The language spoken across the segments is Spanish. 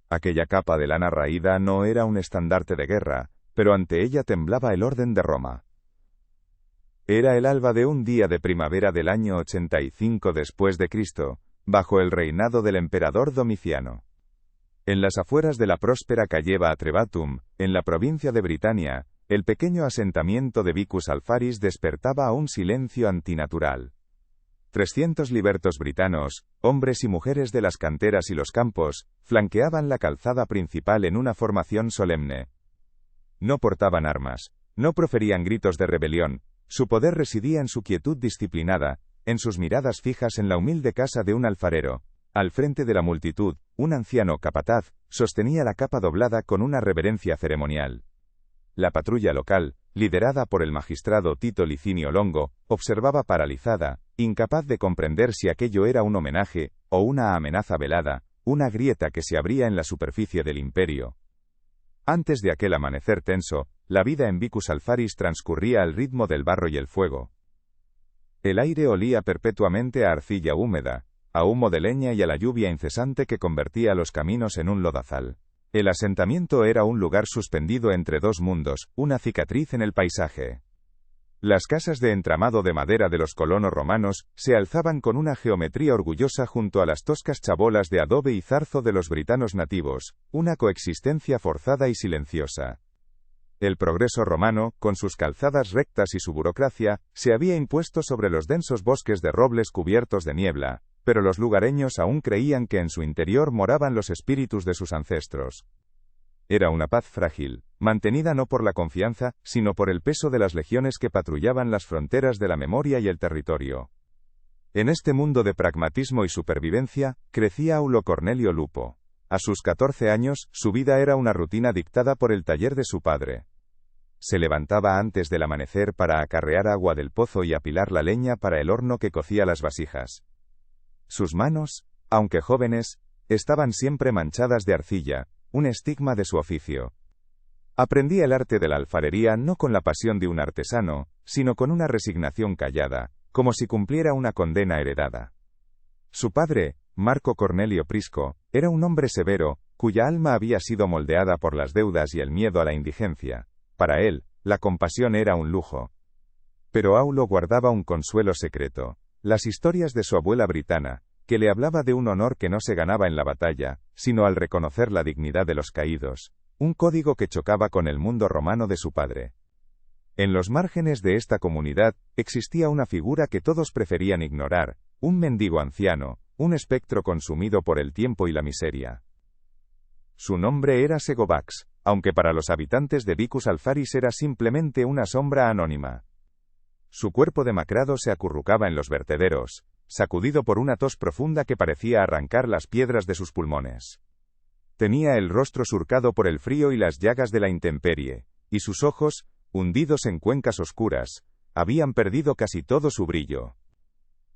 Aquella capa de lana raída no era un estandarte de guerra, pero ante ella temblaba el orden de Roma. Era el alba de un día de primavera del año 85 después de Cristo, bajo el reinado del emperador Domiciano. En las afueras de la próspera Calleva Atrebatum, en la provincia de Britania, el pequeño asentamiento de Vicus Alfaris despertaba a un silencio antinatural. 300 libertos britanos, hombres y mujeres de las canteras y los campos, flanqueaban la calzada principal en una formación solemne. No portaban armas, no proferían gritos de rebelión, su poder residía en su quietud disciplinada, en sus miradas fijas en la humilde casa de un alfarero. Al frente de la multitud, un anciano capataz sostenía la capa doblada con una reverencia ceremonial. La patrulla local, liderada por el magistrado Tito Licinio Longo, observaba paralizada, incapaz de comprender si aquello era un homenaje, o una amenaza velada, una grieta que se abría en la superficie del imperio. Antes de aquel amanecer tenso, la vida en Vicus Alfaris transcurría al ritmo del barro y el fuego. El aire olía perpetuamente a arcilla húmeda, a humo de leña y a la lluvia incesante que convertía los caminos en un lodazal. El asentamiento era un lugar suspendido entre dos mundos, una cicatriz en el paisaje. Las casas de entramado de madera de los colonos romanos se alzaban con una geometría orgullosa junto a las toscas chabolas de adobe y zarzo de los britanos nativos, una coexistencia forzada y silenciosa. El progreso romano, con sus calzadas rectas y su burocracia, se había impuesto sobre los densos bosques de robles cubiertos de niebla, pero los lugareños aún creían que en su interior moraban los espíritus de sus ancestros. Era una paz frágil, mantenida no por la confianza, sino por el peso de las legiones que patrullaban las fronteras de la memoria y el territorio. En este mundo de pragmatismo y supervivencia, crecía Aulo Cornelio Lupo. A sus 14 años, su vida era una rutina dictada por el taller de su padre. Se levantaba antes del amanecer para acarrear agua del pozo y apilar la leña para el horno que cocía las vasijas. Sus manos, aunque jóvenes, estaban siempre manchadas de arcilla, un estigma de su oficio. Aprendía el arte de la alfarería no con la pasión de un artesano, sino con una resignación callada, como si cumpliera una condena heredada. Su padre, Marco Cornelio Prisco, era un hombre severo, cuya alma había sido moldeada por las deudas y el miedo a la indigencia. Para él, la compasión era un lujo. Pero Aulo guardaba un consuelo secreto: las historias de su abuela britana, que le hablaba de un honor que no se ganaba en la batalla, sino al reconocer la dignidad de los caídos, un código que chocaba con el mundo romano de su padre. En los márgenes de esta comunidad, existía una figura que todos preferían ignorar, un mendigo anciano, un espectro consumido por el tiempo y la miseria. Su nombre era Segovax, aunque para los habitantes de Vicus Alfaris era simplemente una sombra anónima. Su cuerpo demacrado se acurrucaba en los vertederos, sacudido por una tos profunda que parecía arrancar las piedras de sus pulmones. Tenía el rostro surcado por el frío y las llagas de la intemperie, y sus ojos, hundidos en cuencas oscuras, habían perdido casi todo su brillo.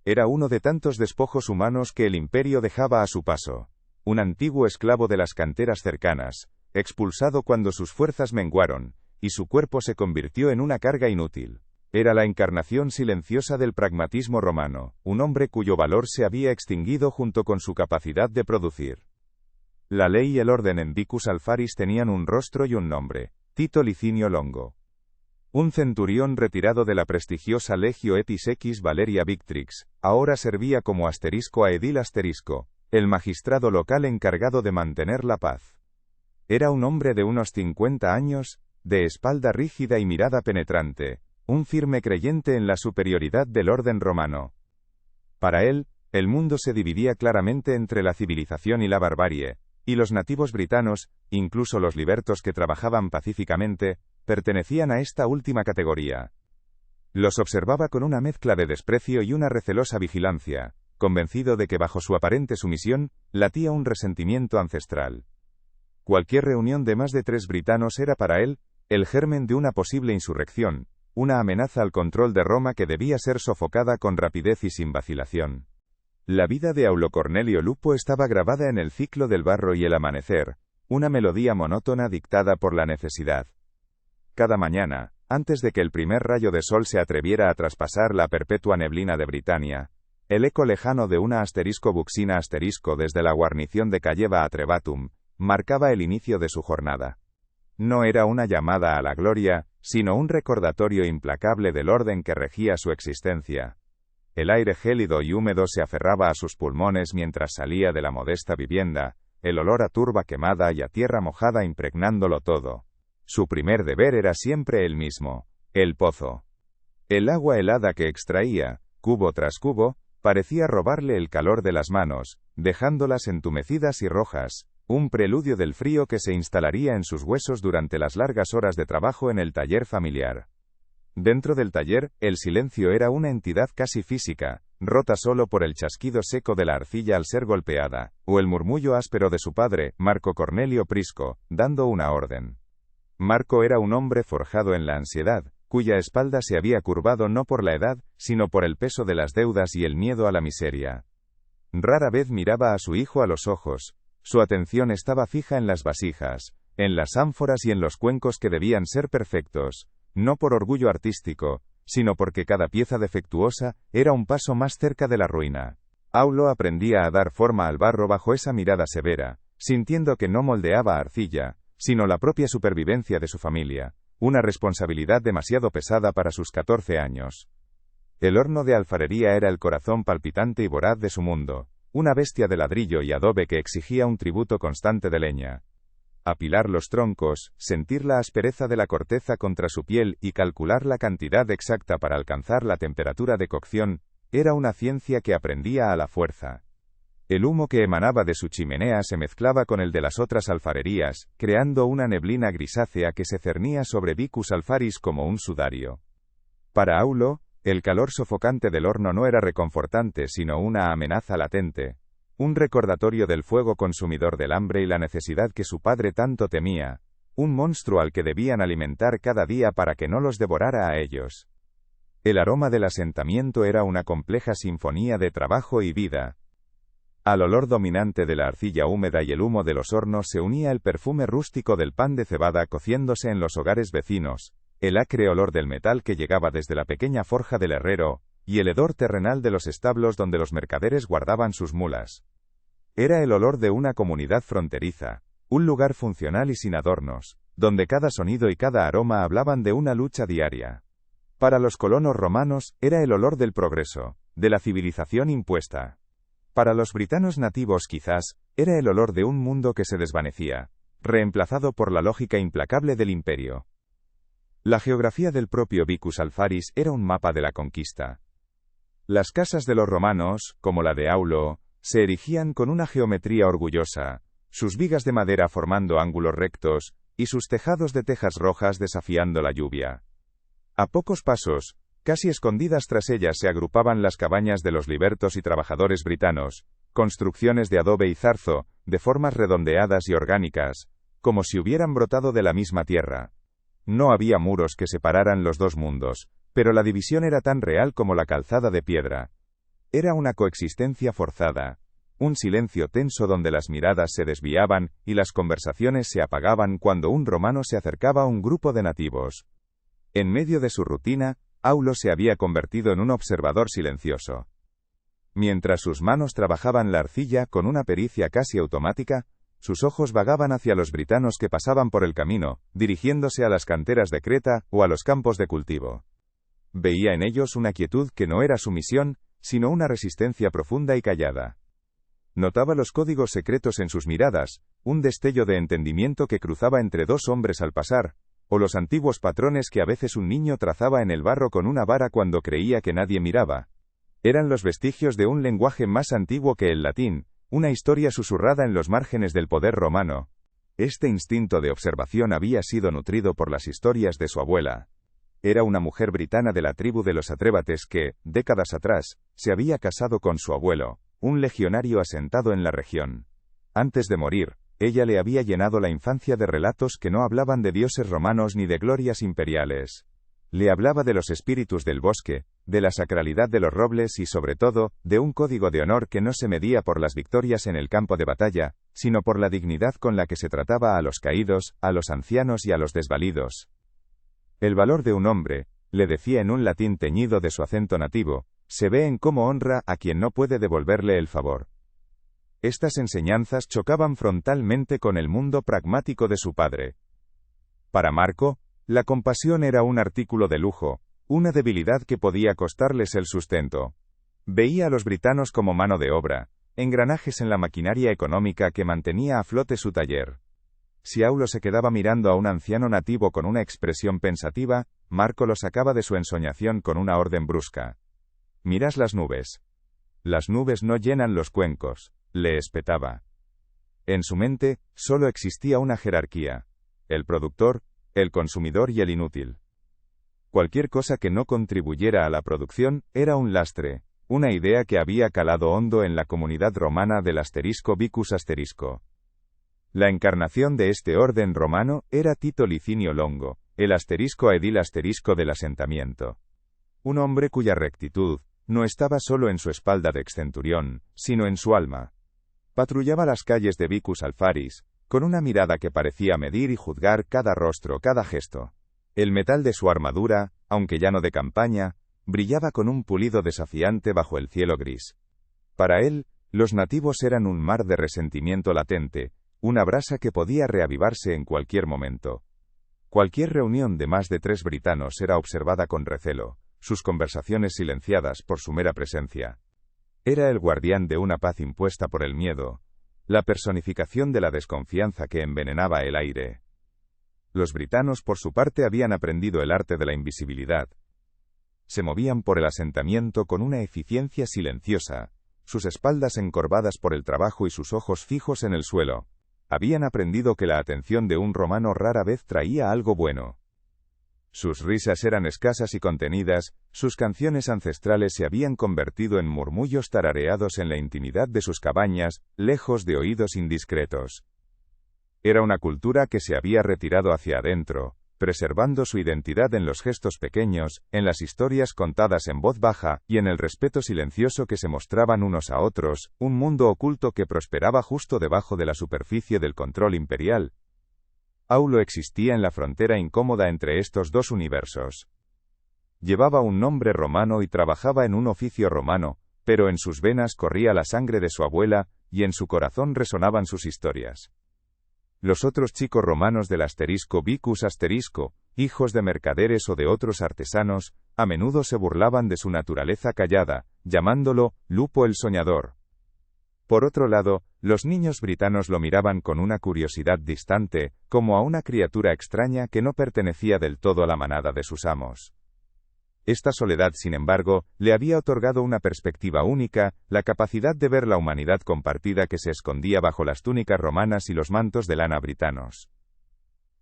Era uno de tantos despojos humanos que el imperio dejaba a su paso, un antiguo esclavo de las canteras cercanas, expulsado cuando sus fuerzas menguaron, y su cuerpo se convirtió en una carga inútil. Era la encarnación silenciosa del pragmatismo romano, un hombre cuyo valor se había extinguido junto con su capacidad de producir. La ley y el orden en Vicus Alfaris tenían un rostro y un nombre: Tito Licinio Longo. Un centurión retirado de la prestigiosa Legio Etis Equis Valeria Victrix, ahora servía como asterisco a Edil Asterisco, el magistrado local encargado de mantener la paz. Era un hombre de unos 50 años, de espalda rígida y mirada penetrante, un firme creyente en la superioridad del orden romano. Para él, el mundo se dividía claramente entre la civilización y la barbarie, y los nativos britanos, incluso los libertos que trabajaban pacíficamente, pertenecían a esta última categoría. Los observaba con una mezcla de desprecio y una recelosa vigilancia, convencido de que bajo su aparente sumisión, latía un resentimiento ancestral. Cualquier reunión de más de 3 britanos era para él, el germen de una posible insurrección, una amenaza al control de Roma que debía ser sofocada con rapidez y sin vacilación. La vida de Aulo Cornelio Lupo estaba grabada en el ciclo del barro y el amanecer, una melodía monótona dictada por la necesidad. Cada mañana, antes de que el primer rayo de sol se atreviera a traspasar la perpetua neblina de Britania, el eco lejano de una asterisco buxina asterisco desde la guarnición de Calleva Atrebatum, marcaba el inicio de su jornada. No era una llamada a la gloria, sino un recordatorio implacable del orden que regía su existencia. El aire gélido y húmedo se aferraba a sus pulmones mientras salía de la modesta vivienda, el olor a turba quemada y a tierra mojada impregnándolo todo. Su primer deber era siempre el mismo: el pozo. El agua helada que extraía, cubo tras cubo, parecía robarle el calor de las manos, dejándolas entumecidas y rojas, un preludio del frío que se instalaría en sus huesos durante las largas horas de trabajo en el taller familiar. Dentro del taller, el silencio era una entidad casi física, rota solo por el chasquido seco de la arcilla al ser golpeada, o el murmullo áspero de su padre, Marco Cornelio Prisco, dando una orden. Marco era un hombre forjado en la ansiedad, cuya espalda se había curvado no por la edad, sino por el peso de las deudas y el miedo a la miseria. Rara vez miraba a su hijo a los ojos. Su atención estaba fija en las vasijas, en las ánforas y en los cuencos que debían ser perfectos, no por orgullo artístico, sino porque cada pieza defectuosa era un paso más cerca de la ruina. Aulo aprendía a dar forma al barro bajo esa mirada severa, sintiendo que no moldeaba arcilla, sino la propia supervivencia de su familia, una responsabilidad demasiado pesada para sus 14 años. El horno de alfarería era el corazón palpitante y voraz de su mundo, una bestia de ladrillo y adobe que exigía un tributo constante de leña. Apilar los troncos, sentir la aspereza de la corteza contra su piel y calcular la cantidad exacta para alcanzar la temperatura de cocción, era una ciencia que aprendía a la fuerza. El humo que emanaba de su chimenea se mezclaba con el de las otras alfarerías, creando una neblina grisácea que se cernía sobre Vicus Alfaris como un sudario. Para Aulo, el calor sofocante del horno no era reconfortante sino una amenaza latente, un recordatorio del fuego consumidor del hambre y la necesidad que su padre tanto temía, un monstruo al que debían alimentar cada día para que no los devorara a ellos. El aroma del asentamiento era una compleja sinfonía de trabajo y vida. Al olor dominante de la arcilla húmeda y el humo de los hornos se unía el perfume rústico del pan de cebada cociéndose en los hogares vecinos, el acre olor del metal que llegaba desde la pequeña forja del herrero, y el hedor terrenal de los establos donde los mercaderes guardaban sus mulas. Era el olor de una comunidad fronteriza, un lugar funcional y sin adornos, donde cada sonido y cada aroma hablaban de una lucha diaria. Para los colonos romanos, era el olor del progreso, de la civilización impuesta. Para los britanos nativos quizás, era el olor de un mundo que se desvanecía, reemplazado por la lógica implacable del imperio. La geografía del propio Vicus Alfaris era un mapa de la conquista. Las casas de los romanos, como la de Aulo, se erigían con una geometría orgullosa, sus vigas de madera formando ángulos rectos, y sus tejados de tejas rojas desafiando la lluvia. A pocos pasos, casi escondidas tras ellas se agrupaban las cabañas de los libertos y trabajadores britanos, construcciones de adobe y zarzo, de formas redondeadas y orgánicas, como si hubieran brotado de la misma tierra. No había muros que separaran los dos mundos, pero la división era tan real como la calzada de piedra. Era una coexistencia forzada, un silencio tenso donde las miradas se desviaban y las conversaciones se apagaban cuando un romano se acercaba a un grupo de nativos. En medio de su rutina, Aulo se había convertido en un observador silencioso. Mientras sus manos trabajaban la arcilla con una pericia casi automática, sus ojos vagaban hacia los britanos que pasaban por el camino, dirigiéndose a las canteras de Creta o a los campos de cultivo. Veía en ellos una quietud que no era sumisión, sino una resistencia profunda y callada. Notaba los códigos secretos en sus miradas, un destello de entendimiento que cruzaba entre dos hombres al pasar, o los antiguos patrones que a veces un niño trazaba en el barro con una vara cuando creía que nadie miraba. Eran los vestigios de un lenguaje más antiguo que el latín, una historia susurrada en los márgenes del poder romano. Este instinto de observación había sido nutrido por las historias de su abuela. Era una mujer britana de la tribu de los atrébates que, décadas atrás, se había casado con su abuelo, un legionario asentado en la región. Antes de morir, ella le había llenado la infancia de relatos que no hablaban de dioses romanos ni de glorias imperiales. Le hablaba de los espíritus del bosque, de la sacralidad de los robles y sobre todo, de un código de honor que no se medía por las victorias en el campo de batalla, sino por la dignidad con la que se trataba a los caídos, a los ancianos y a los desvalidos. El valor de un hombre, le decía en un latín teñido de su acento nativo, se ve en cómo honra a quien no puede devolverle el favor. Estas enseñanzas chocaban frontalmente con el mundo pragmático de su padre. Para Marco, la compasión era un artículo de lujo, una debilidad que podía costarles el sustento. Veía a los britanos como mano de obra, engranajes en la maquinaria económica que mantenía a flote su taller. Si Aulo se quedaba mirando a un anciano nativo con una expresión pensativa, Marco lo sacaba de su ensoñación con una orden brusca. «Miras las nubes. Las nubes no llenan los cuencos», le espetaba. En su mente, solo existía una jerarquía: el productor, el consumidor y el inútil. Cualquier cosa que no contribuyera a la producción era un lastre, una idea que había calado hondo en la comunidad romana del asterisco Vicus asterisco. La encarnación de este orden romano era Tito Licinio Longo, el asterisco edil asterisco del asentamiento. Un hombre cuya rectitud no estaba solo en su espalda de excenturión, sino en su alma. Patrullaba las calles de Vicus Alfaris, con una mirada que parecía medir y juzgar cada rostro, cada gesto. El metal de su armadura, aunque llano de campaña, brillaba con un pulido desafiante bajo el cielo gris. Para él, los nativos eran un mar de resentimiento latente, una brasa que podía reavivarse en cualquier momento. Cualquier reunión de más de 3 britanos era observada con recelo, sus conversaciones silenciadas por su mera presencia. Era el guardián de una paz impuesta por el miedo, la personificación de la desconfianza que envenenaba el aire. Los britanos, por su parte, habían aprendido el arte de la invisibilidad. Se movían por el asentamiento con una eficiencia silenciosa, sus espaldas encorvadas por el trabajo y sus ojos fijos en el suelo. Habían aprendido que la atención de un romano rara vez traía algo bueno. Sus risas eran escasas y contenidas, sus canciones ancestrales se habían convertido en murmullos tarareados en la intimidad de sus cabañas, lejos de oídos indiscretos. Era una cultura que se había retirado hacia adentro, preservando su identidad en los gestos pequeños, en las historias contadas en voz baja, y en el respeto silencioso que se mostraban unos a otros, un mundo oculto que prosperaba justo debajo de la superficie del control imperial. Aulo existía en la frontera incómoda entre estos dos universos. Llevaba un nombre romano y trabajaba en un oficio romano, pero en sus venas corría la sangre de su abuela, y en su corazón resonaban sus historias. Los otros chicos romanos del asterisco Vicus asterisco, hijos de mercaderes o de otros artesanos, a menudo se burlaban de su naturaleza callada, llamándolo Lupo el soñador. Por otro lado, los niños britanos lo miraban con una curiosidad distante, como a una criatura extraña que no pertenecía del todo a la manada de sus amos. Esta soledad, sin embargo, le había otorgado una perspectiva única, la capacidad de ver la humanidad compartida que se escondía bajo las túnicas romanas y los mantos de lana britanos.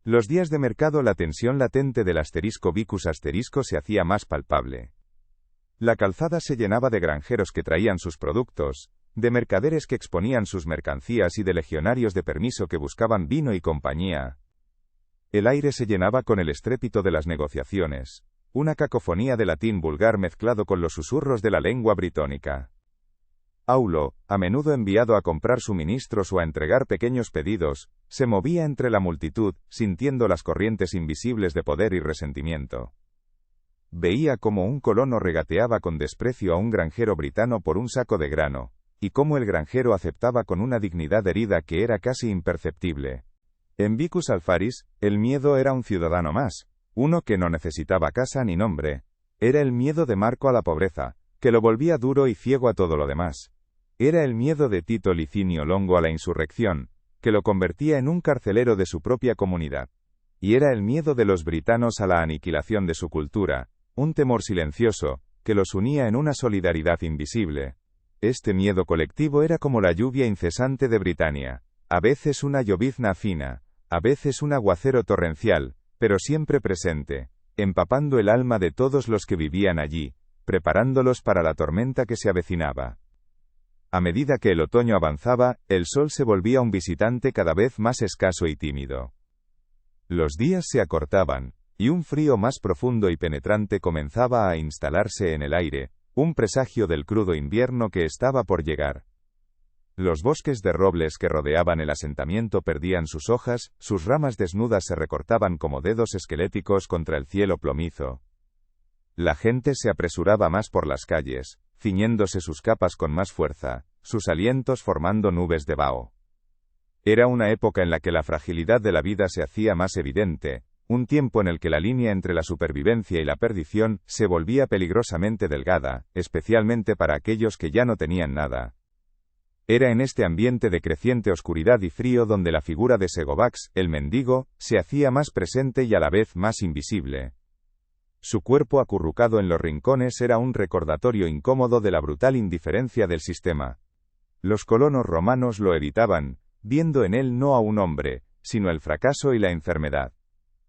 Los días de mercado, la tensión latente del asterisco Vicus asterisco se hacía más palpable. La calzada se llenaba de granjeros que traían sus productos, de mercaderes que exponían sus mercancías y de legionarios de permiso que buscaban vino y compañía. El aire se llenaba con el estrépito de las negociaciones, una cacofonía de latín vulgar mezclado con los susurros de la lengua britónica. Aulo, a menudo enviado a comprar suministros o a entregar pequeños pedidos, se movía entre la multitud, sintiendo las corrientes invisibles de poder y resentimiento. Veía cómo un colono regateaba con desprecio a un granjero britano por un saco de grano, y cómo el granjero aceptaba con una dignidad herida que era casi imperceptible. En Vicus Alfaris, el miedo era un ciudadano más, uno que no necesitaba casa ni nombre. Era el miedo de Marco a la pobreza, que lo volvía duro y ciego a todo lo demás. Era el miedo de Tito Licinio Longo a la insurrección, que lo convertía en un carcelero de su propia comunidad. Y era el miedo de los britanos a la aniquilación de su cultura, un temor silencioso, que los unía en una solidaridad invisible. Este miedo colectivo era como la lluvia incesante de Britania, a veces una llovizna fina, a veces un aguacero torrencial, pero siempre presente, empapando el alma de todos los que vivían allí, preparándolos para la tormenta que se avecinaba. A medida que el otoño avanzaba, el sol se volvía un visitante cada vez más escaso y tímido. Los días se acortaban, y un frío más profundo y penetrante comenzaba a instalarse en el aire, un presagio del crudo invierno que estaba por llegar. Los bosques de robles que rodeaban el asentamiento perdían sus hojas, sus ramas desnudas se recortaban como dedos esqueléticos contra el cielo plomizo. La gente se apresuraba más por las calles, ciñéndose sus capas con más fuerza, sus alientos formando nubes de vaho. Era una época en la que la fragilidad de la vida se hacía más evidente, un tiempo en el que la línea entre la supervivencia y la perdición se volvía peligrosamente delgada, especialmente para aquellos que ya no tenían nada. Era en este ambiente de creciente oscuridad y frío donde la figura de Segovax, el mendigo, se hacía más presente y a la vez más invisible. Su cuerpo acurrucado en los rincones era un recordatorio incómodo de la brutal indiferencia del sistema. Los colonos romanos lo evitaban, viendo en él no a un hombre, sino el fracaso y la enfermedad.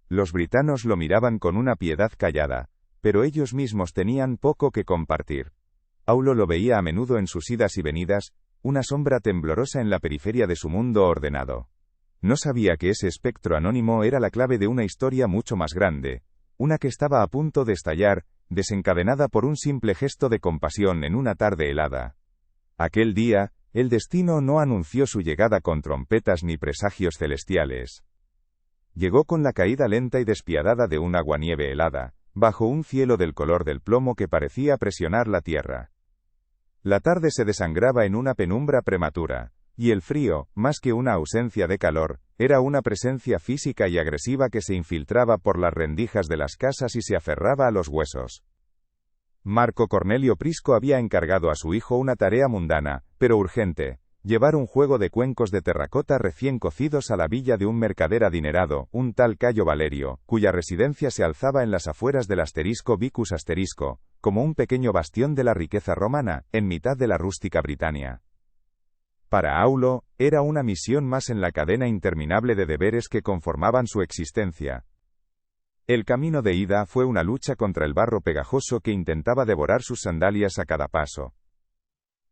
Los britanos lo miraban con una piedad callada, pero ellos mismos tenían poco que compartir. Aulo lo veía a menudo en sus idas y venidas, una sombra temblorosa en la periferia de su mundo ordenado. No sabía que ese espectro anónimo era la clave de una historia mucho más grande, una que estaba a punto de estallar, desencadenada por un simple gesto de compasión en una tarde helada. Aquel día, el destino no anunció su llegada con trompetas ni presagios celestiales. Llegó con la caída lenta y despiadada de un aguanieve helada, bajo un cielo del color del plomo que parecía presionar la tierra. La tarde se desangraba en una penumbra prematura, y el frío, más que una ausencia de calor, era una presencia física y agresiva que se infiltraba por las rendijas de las casas y se aferraba a los huesos. Marco Cornelio Prisco había encargado a su hijo una tarea mundana, pero urgente: llevar un juego de cuencos de terracota recién cocidos a la villa de un mercader adinerado, un tal Cayo Valerio, cuya residencia se alzaba en las afueras del Vicus Asterisco, como un pequeño bastión de la riqueza romana, en mitad de la rústica Britania. Para Aulo, era una misión más en la cadena interminable de deberes que conformaban su existencia. El camino de ida fue una lucha contra el barro pegajoso que intentaba devorar sus sandalias a cada paso.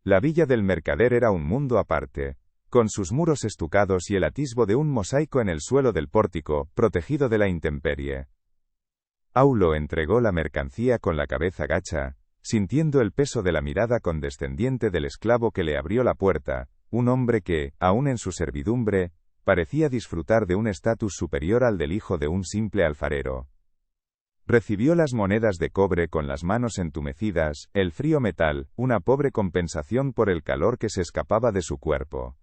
La villa del mercader era un mundo aparte, con sus muros estucados y el atisbo de un mosaico en el suelo del pórtico, protegido de la intemperie. Aulo entregó la mercancía con la cabeza gacha, sintiendo el peso de la mirada condescendiente del esclavo que le abrió la puerta, un hombre que, aun en su servidumbre, parecía disfrutar de un estatus superior al del hijo de un simple alfarero. Recibió las monedas de cobre con las manos entumecidas, el frío metal, una pobre compensación por el calor que se escapaba de su cuerpo.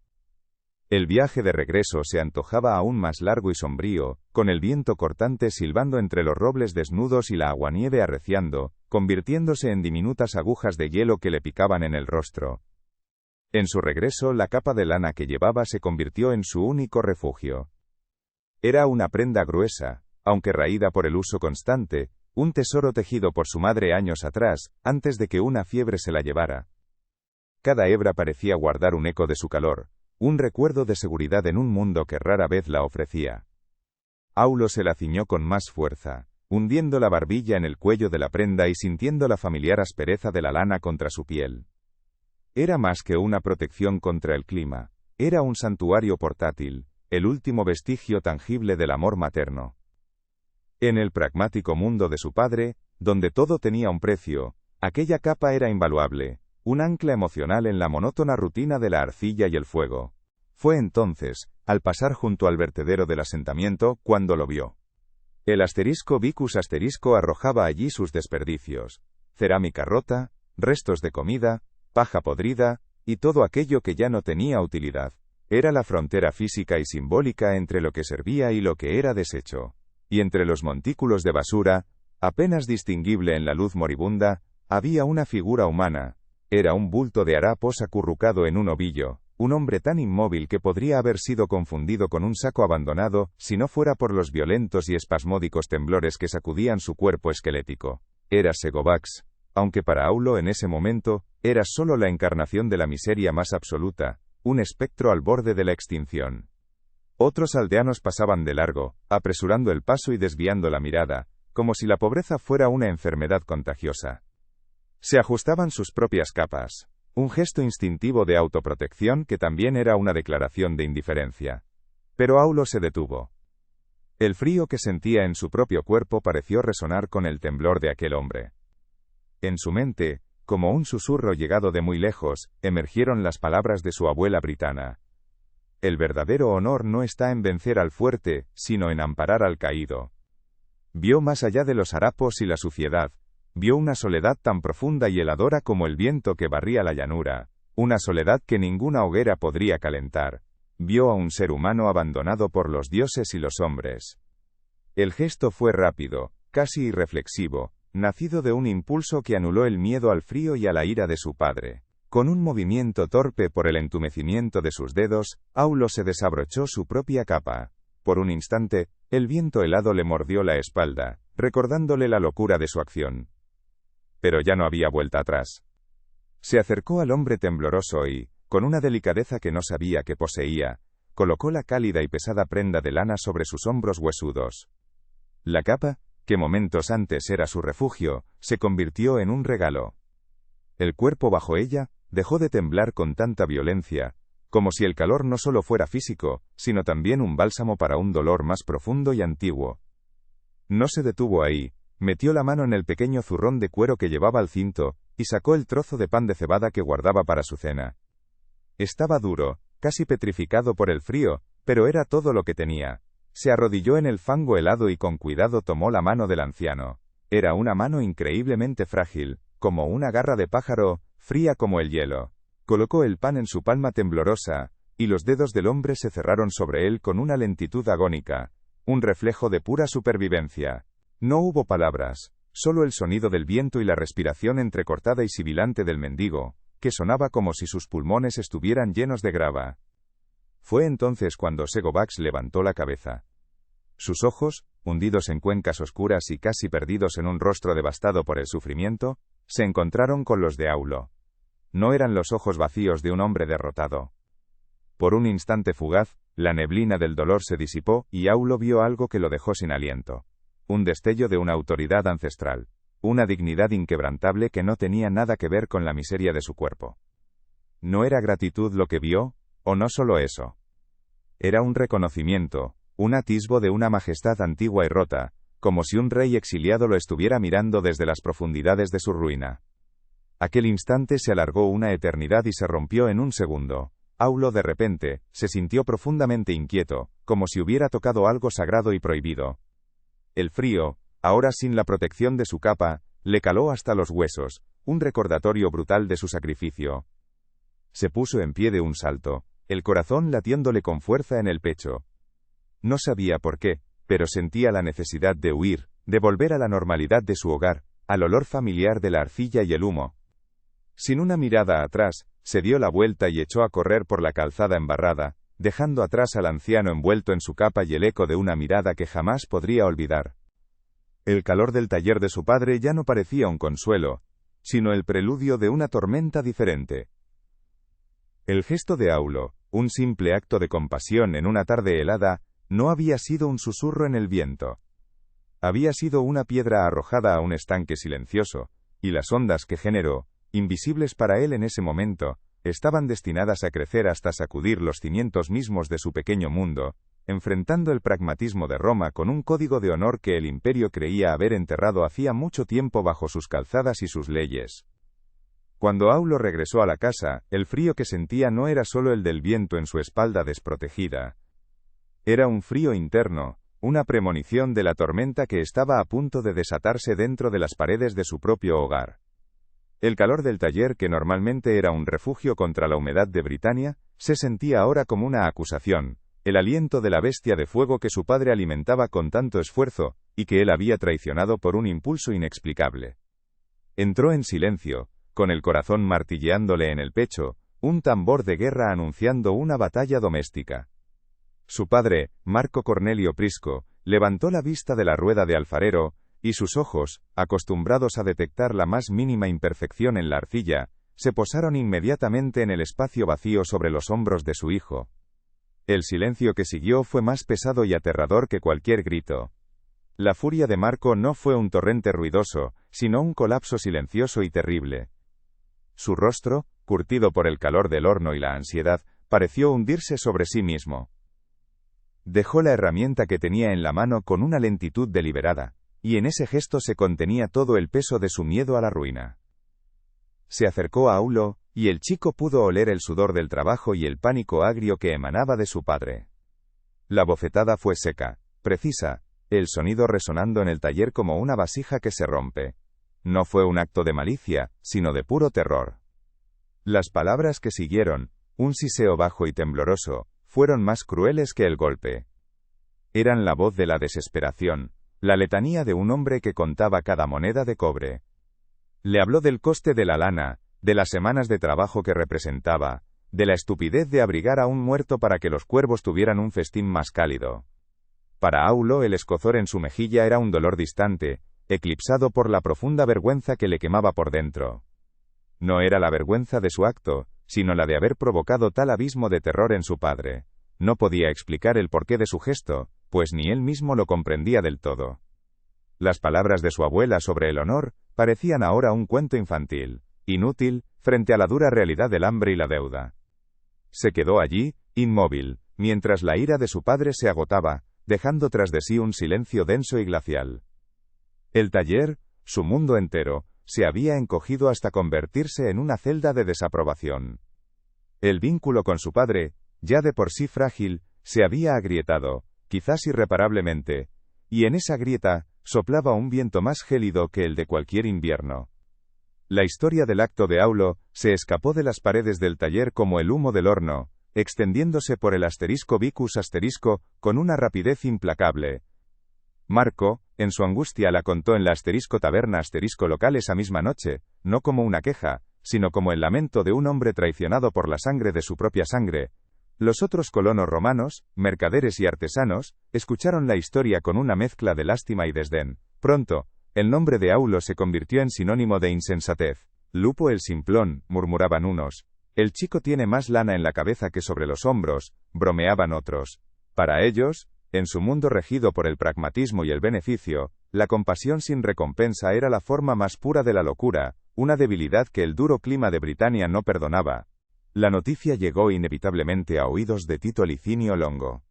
El viaje de regreso se antojaba aún más largo y sombrío, con el viento cortante silbando entre los robles desnudos y la aguanieve arreciando, convirtiéndose en diminutas agujas de hielo que le picaban en el rostro. En su regreso, la capa de lana que llevaba se convirtió en su único refugio. Era una prenda gruesa, aunque raída por el uso constante, un tesoro tejido por su madre años atrás, antes de que una fiebre se la llevara. Cada hebra parecía guardar un eco de su calor, un recuerdo de seguridad en un mundo que rara vez la ofrecía. Aulo se la ciñó con más fuerza, hundiendo la barbilla en el cuello de la prenda y sintiendo la familiar aspereza de la lana contra su piel. Era más que una protección contra el clima, era un santuario portátil, el último vestigio tangible del amor materno. En el pragmático mundo de su padre, donde todo tenía un precio, aquella capa era invaluable, un ancla emocional en la monótona rutina de la arcilla y el fuego. Fue entonces, al pasar junto al vertedero del asentamiento, cuando lo vio. El Vicus Asterisco arrojaba allí sus desperdicios: cerámica rota, restos de comida, paja podrida, y todo aquello que ya no tenía utilidad. Era la frontera física y simbólica entre lo que servía y lo que era desecho. Y entre los montículos de basura, apenas distinguible en la luz moribunda, había una figura humana. Era un bulto de harapos acurrucado en un ovillo, un hombre tan inmóvil que podría haber sido confundido con un saco abandonado, si no fuera por los violentos y espasmódicos temblores que sacudían su cuerpo esquelético. Era Segovax, aunque para Aulo en ese momento, era solo la encarnación de la miseria más absoluta, un espectro al borde de la extinción. Otros aldeanos pasaban de largo, apresurando el paso y desviando la mirada, como si la pobreza fuera una enfermedad contagiosa. Se ajustaban sus propias capas, un gesto instintivo de autoprotección que también era una declaración de indiferencia. Pero Aulo se detuvo. El frío que sentía en su propio cuerpo pareció resonar con el temblor de aquel hombre. En su mente, como un susurro llegado de muy lejos, emergieron las palabras de su abuela britana. El verdadero honor no está en vencer al fuerte, sino en amparar al caído. Vio más allá de los harapos y la suciedad, Vio una soledad tan profunda y heladora como el viento que barría la llanura, una soledad que ninguna hoguera podría calentar. Vio a un ser humano abandonado por los dioses y los hombres. El gesto fue rápido, casi irreflexivo, nacido de un impulso que anuló el miedo al frío y a la ira de su padre. Con un movimiento torpe por el entumecimiento de sus dedos, Aulo se desabrochó su propia capa. Por un instante, el viento helado le mordió la espalda, recordándole la locura de su acción. Pero ya no había vuelta atrás. Se acercó al hombre tembloroso y, con una delicadeza que no sabía que poseía, colocó la cálida y pesada prenda de lana sobre sus hombros huesudos. La capa, que momentos antes era su refugio, se convirtió en un regalo. El cuerpo bajo ella dejó de temblar con tanta violencia, como si el calor no solo fuera físico, sino también un bálsamo para un dolor más profundo y antiguo. No se detuvo ahí, metió la mano en el pequeño zurrón de cuero que llevaba al cinto, y sacó el trozo de pan de cebada que guardaba para su cena. Estaba duro, casi petrificado por el frío, pero era todo lo que tenía. Se arrodilló en el fango helado y con cuidado tomó la mano del anciano. Era una mano increíblemente frágil, como una garra de pájaro, fría como el hielo. Colocó el pan en su palma temblorosa, y los dedos del hombre se cerraron sobre él con una lentitud agónica, un reflejo de pura supervivencia. No hubo palabras, solo el sonido del viento y la respiración entrecortada y sibilante del mendigo, que sonaba como si sus pulmones estuvieran llenos de grava. Fue entonces cuando Segovax levantó la cabeza. Sus ojos, hundidos en cuencas oscuras y casi perdidos en un rostro devastado por el sufrimiento, se encontraron con los de Aulo. No eran los ojos vacíos de un hombre derrotado. Por un instante fugaz, la neblina del dolor se disipó y Aulo vio algo que lo dejó sin aliento. Un destello de una autoridad ancestral, una dignidad inquebrantable que no tenía nada que ver con la miseria de su cuerpo. ¿No era gratitud lo que vio? O no solo eso. Era un reconocimiento, un atisbo de una majestad antigua y rota, como si un rey exiliado lo estuviera mirando desde las profundidades de su ruina. Aquel instante se alargó una eternidad y se rompió en un segundo. Aulo de repente, se sintió profundamente inquieto, como si hubiera tocado algo sagrado y prohibido. El frío, ahora sin la protección de su capa, le caló hasta los huesos, un recordatorio brutal de su sacrificio. Se puso en pie de un salto, el corazón latiéndole con fuerza en el pecho. No sabía por qué, pero sentía la necesidad de huir, de volver a la normalidad de su hogar, al olor familiar de la arcilla y el humo. Sin una mirada atrás, se dio la vuelta y echó a correr por la calzada embarrada, dejando atrás al anciano envuelto en su capa y el eco de una mirada que jamás podría olvidar. El calor del taller de su padre ya no parecía un consuelo, sino el preludio de una tormenta diferente. El gesto de Aulo, un simple acto de compasión en una tarde helada, no había sido un susurro en el viento. Había sido una piedra arrojada a un estanque silencioso, y las ondas que generó, invisibles para él en ese momento, estaban destinadas a crecer hasta sacudir los cimientos mismos de su pequeño mundo, enfrentando el pragmatismo de Roma con un código de honor que el imperio creía haber enterrado hacía mucho tiempo bajo sus calzadas y sus leyes. Cuando Aulo regresó a la casa, el frío que sentía no era solo el del viento en su espalda desprotegida. Era un frío interno, una premonición de la tormenta que estaba a punto de desatarse dentro de las paredes de su propio hogar. El calor del taller, que normalmente era un refugio contra la humedad de Britania, se sentía ahora como una acusación, el aliento de la bestia de fuego que su padre alimentaba con tanto esfuerzo, y que él había traicionado por un impulso inexplicable. Entró en silencio, con el corazón martilleándole en el pecho, un tambor de guerra anunciando una batalla doméstica. Su padre, Marco Cornelio Prisco, levantó la vista de la rueda de alfarero, y sus ojos, acostumbrados a detectar la más mínima imperfección en la arcilla, se posaron inmediatamente en el espacio vacío sobre los hombros de su hijo. El silencio que siguió fue más pesado y aterrador que cualquier grito. La furia de Marco no fue un torrente ruidoso, sino un colapso silencioso y terrible. Su rostro, curtido por el calor del horno y la ansiedad, pareció hundirse sobre sí mismo. Dejó la herramienta que tenía en la mano con una lentitud deliberada, y en ese gesto se contenía todo el peso de su miedo a la ruina. Se acercó a Aulo, y el chico pudo oler el sudor del trabajo y el pánico agrio que emanaba de su padre. La bofetada fue seca, precisa, el sonido resonando en el taller como una vasija que se rompe. No fue un acto de malicia, sino de puro terror. Las palabras que siguieron, un siseo bajo y tembloroso, fueron más crueles que el golpe. Eran la voz de la desesperación, la letanía de un hombre que contaba cada moneda de cobre. Le habló del coste de la lana, de las semanas de trabajo que representaba, de la estupidez de abrigar a un muerto para que los cuervos tuvieran un festín más cálido. Para Aulo el escozor en su mejilla era un dolor distante, eclipsado por la profunda vergüenza que le quemaba por dentro. No era la vergüenza de su acto, sino la de haber provocado tal abismo de terror en su padre. No podía explicar el porqué de su gesto, pues ni él mismo lo comprendía del todo. Las palabras de su abuela sobre el honor parecían ahora un cuento infantil, inútil, frente a la dura realidad del hambre y la deuda. Se quedó allí, inmóvil, mientras la ira de su padre se agotaba, dejando tras de sí un silencio denso y glacial. El taller, su mundo entero, se había encogido hasta convertirse en una celda de desaprobación. El vínculo con su padre, ya de por sí frágil, se había agrietado, quizás irreparablemente, y en esa grieta soplaba un viento más gélido que el de cualquier invierno. La historia del acto de Aulo se escapó de las paredes del taller como el humo del horno, extendiéndose por el *vicus* con una rapidez implacable. Marco, en su angustia la contó en la *taberna local esa misma noche, no como una queja, sino como el lamento de un hombre traicionado por la sangre de su propia sangre. Los otros colonos romanos, mercaderes y artesanos, escucharon la historia con una mezcla de lástima y desdén. Pronto, el nombre de Aulo se convirtió en sinónimo de insensatez. Lupo el simplón, murmuraban unos. El chico tiene más lana en la cabeza que sobre los hombros, bromeaban otros. Para ellos, en su mundo regido por el pragmatismo y el beneficio, la compasión sin recompensa era la forma más pura de la locura, una debilidad que el duro clima de Britania no perdonaba. La noticia llegó inevitablemente a oídos de Tito Licinio Longo.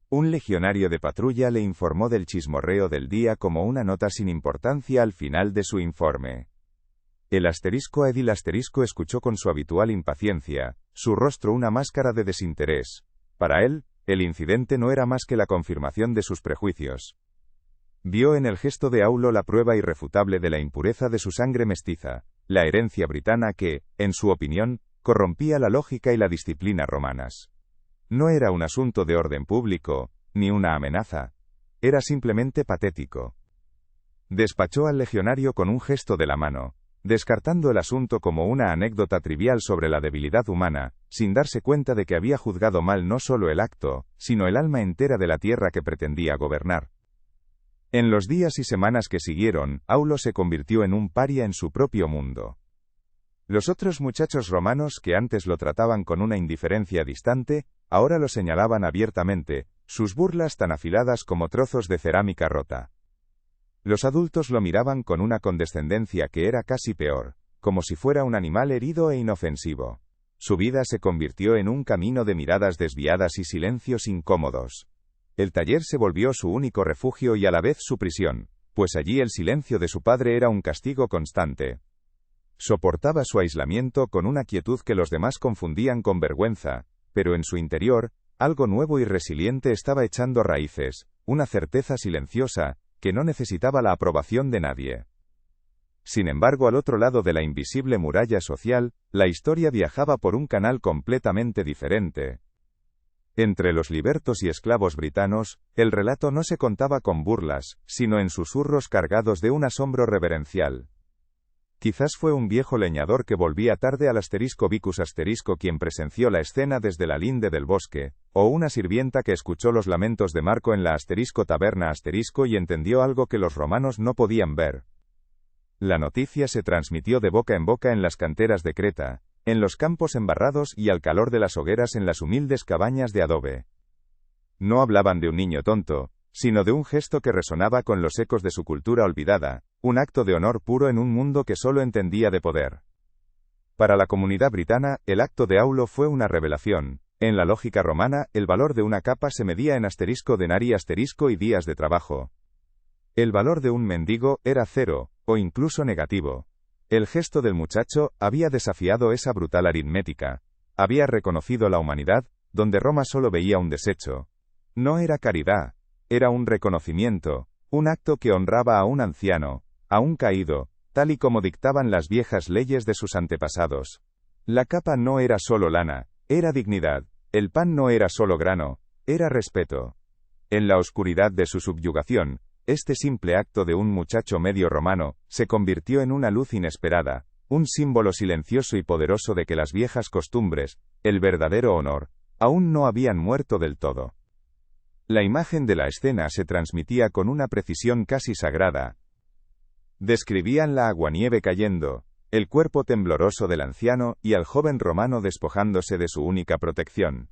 Un legionario de patrulla le informó del chismorreo del día como una nota sin importancia al final de su informe. El *edil escuchó con su habitual impaciencia, su rostro una máscara de desinterés. Para él, el incidente no era más que la confirmación de sus prejuicios. Vio en el gesto de Aulo la prueba irrefutable de la impureza de su sangre mestiza, la herencia britana que, en su opinión, corrompía la lógica y la disciplina romanas. No era un asunto de orden público, ni una amenaza. Era simplemente patético. Despachó al legionario con un gesto de la mano, descartando el asunto como una anécdota trivial sobre la debilidad humana, sin darse cuenta de que había juzgado mal no solo el acto, sino el alma entera de la tierra que pretendía gobernar. En los días y semanas que siguieron, Aulo se convirtió en un paria en su propio mundo. Los otros muchachos romanos que antes lo trataban con una indiferencia distante, ahora lo señalaban abiertamente, sus burlas tan afiladas como trozos de cerámica rota. Los adultos lo miraban con una condescendencia que era casi peor, como si fuera un animal herido e inofensivo. Su vida se convirtió en un camino de miradas desviadas y silencios incómodos. El taller se volvió su único refugio y a la vez su prisión, pues allí el silencio de su padre era un castigo constante. Soportaba su aislamiento con una quietud que los demás confundían con vergüenza, pero en su interior, algo nuevo y resiliente estaba echando raíces, una certeza silenciosa, que no necesitaba la aprobación de nadie. Sin embargo, al otro lado de la invisible muralla social, la historia viajaba por un canal completamente diferente. Entre los libertos y esclavos britanos, el relato no se contaba con burlas, sino en susurros cargados de un asombro reverencial. Quizás fue un viejo leñador que volvía tarde al *vicus* quien presenció la escena desde la linde del bosque, o una sirvienta que escuchó los lamentos de Marco en la *taberna* y entendió algo que los romanos no podían ver. La noticia se transmitió de boca en boca en las canteras de Creta, en los campos embarrados y al calor de las hogueras en las humildes cabañas de adobe. No hablaban de un niño tonto, sino de un gesto que resonaba con los ecos de su cultura olvidada, un acto de honor puro en un mundo que solo entendía de poder. Para la comunidad britana, el acto de Aulo fue una revelación. En la lógica romana, el valor de una capa se medía en *denari* y días de trabajo. El valor de un mendigo era cero, o incluso negativo. El gesto del muchacho había desafiado esa brutal aritmética. Había reconocido la humanidad, donde Roma solo veía un desecho. No era caridad. Era un reconocimiento, un acto que honraba a un anciano, a un caído, tal y como dictaban las viejas leyes de sus antepasados. La capa no era solo lana, era dignidad, el pan no era solo grano, era respeto. En la oscuridad de su subyugación, este simple acto de un muchacho medio romano, se convirtió en una luz inesperada, un símbolo silencioso y poderoso de que las viejas costumbres, el verdadero honor, aún no habían muerto del todo. La imagen de la escena se transmitía con una precisión casi sagrada. Describían la aguanieve cayendo, el cuerpo tembloroso del anciano y al joven romano despojándose de su única protección.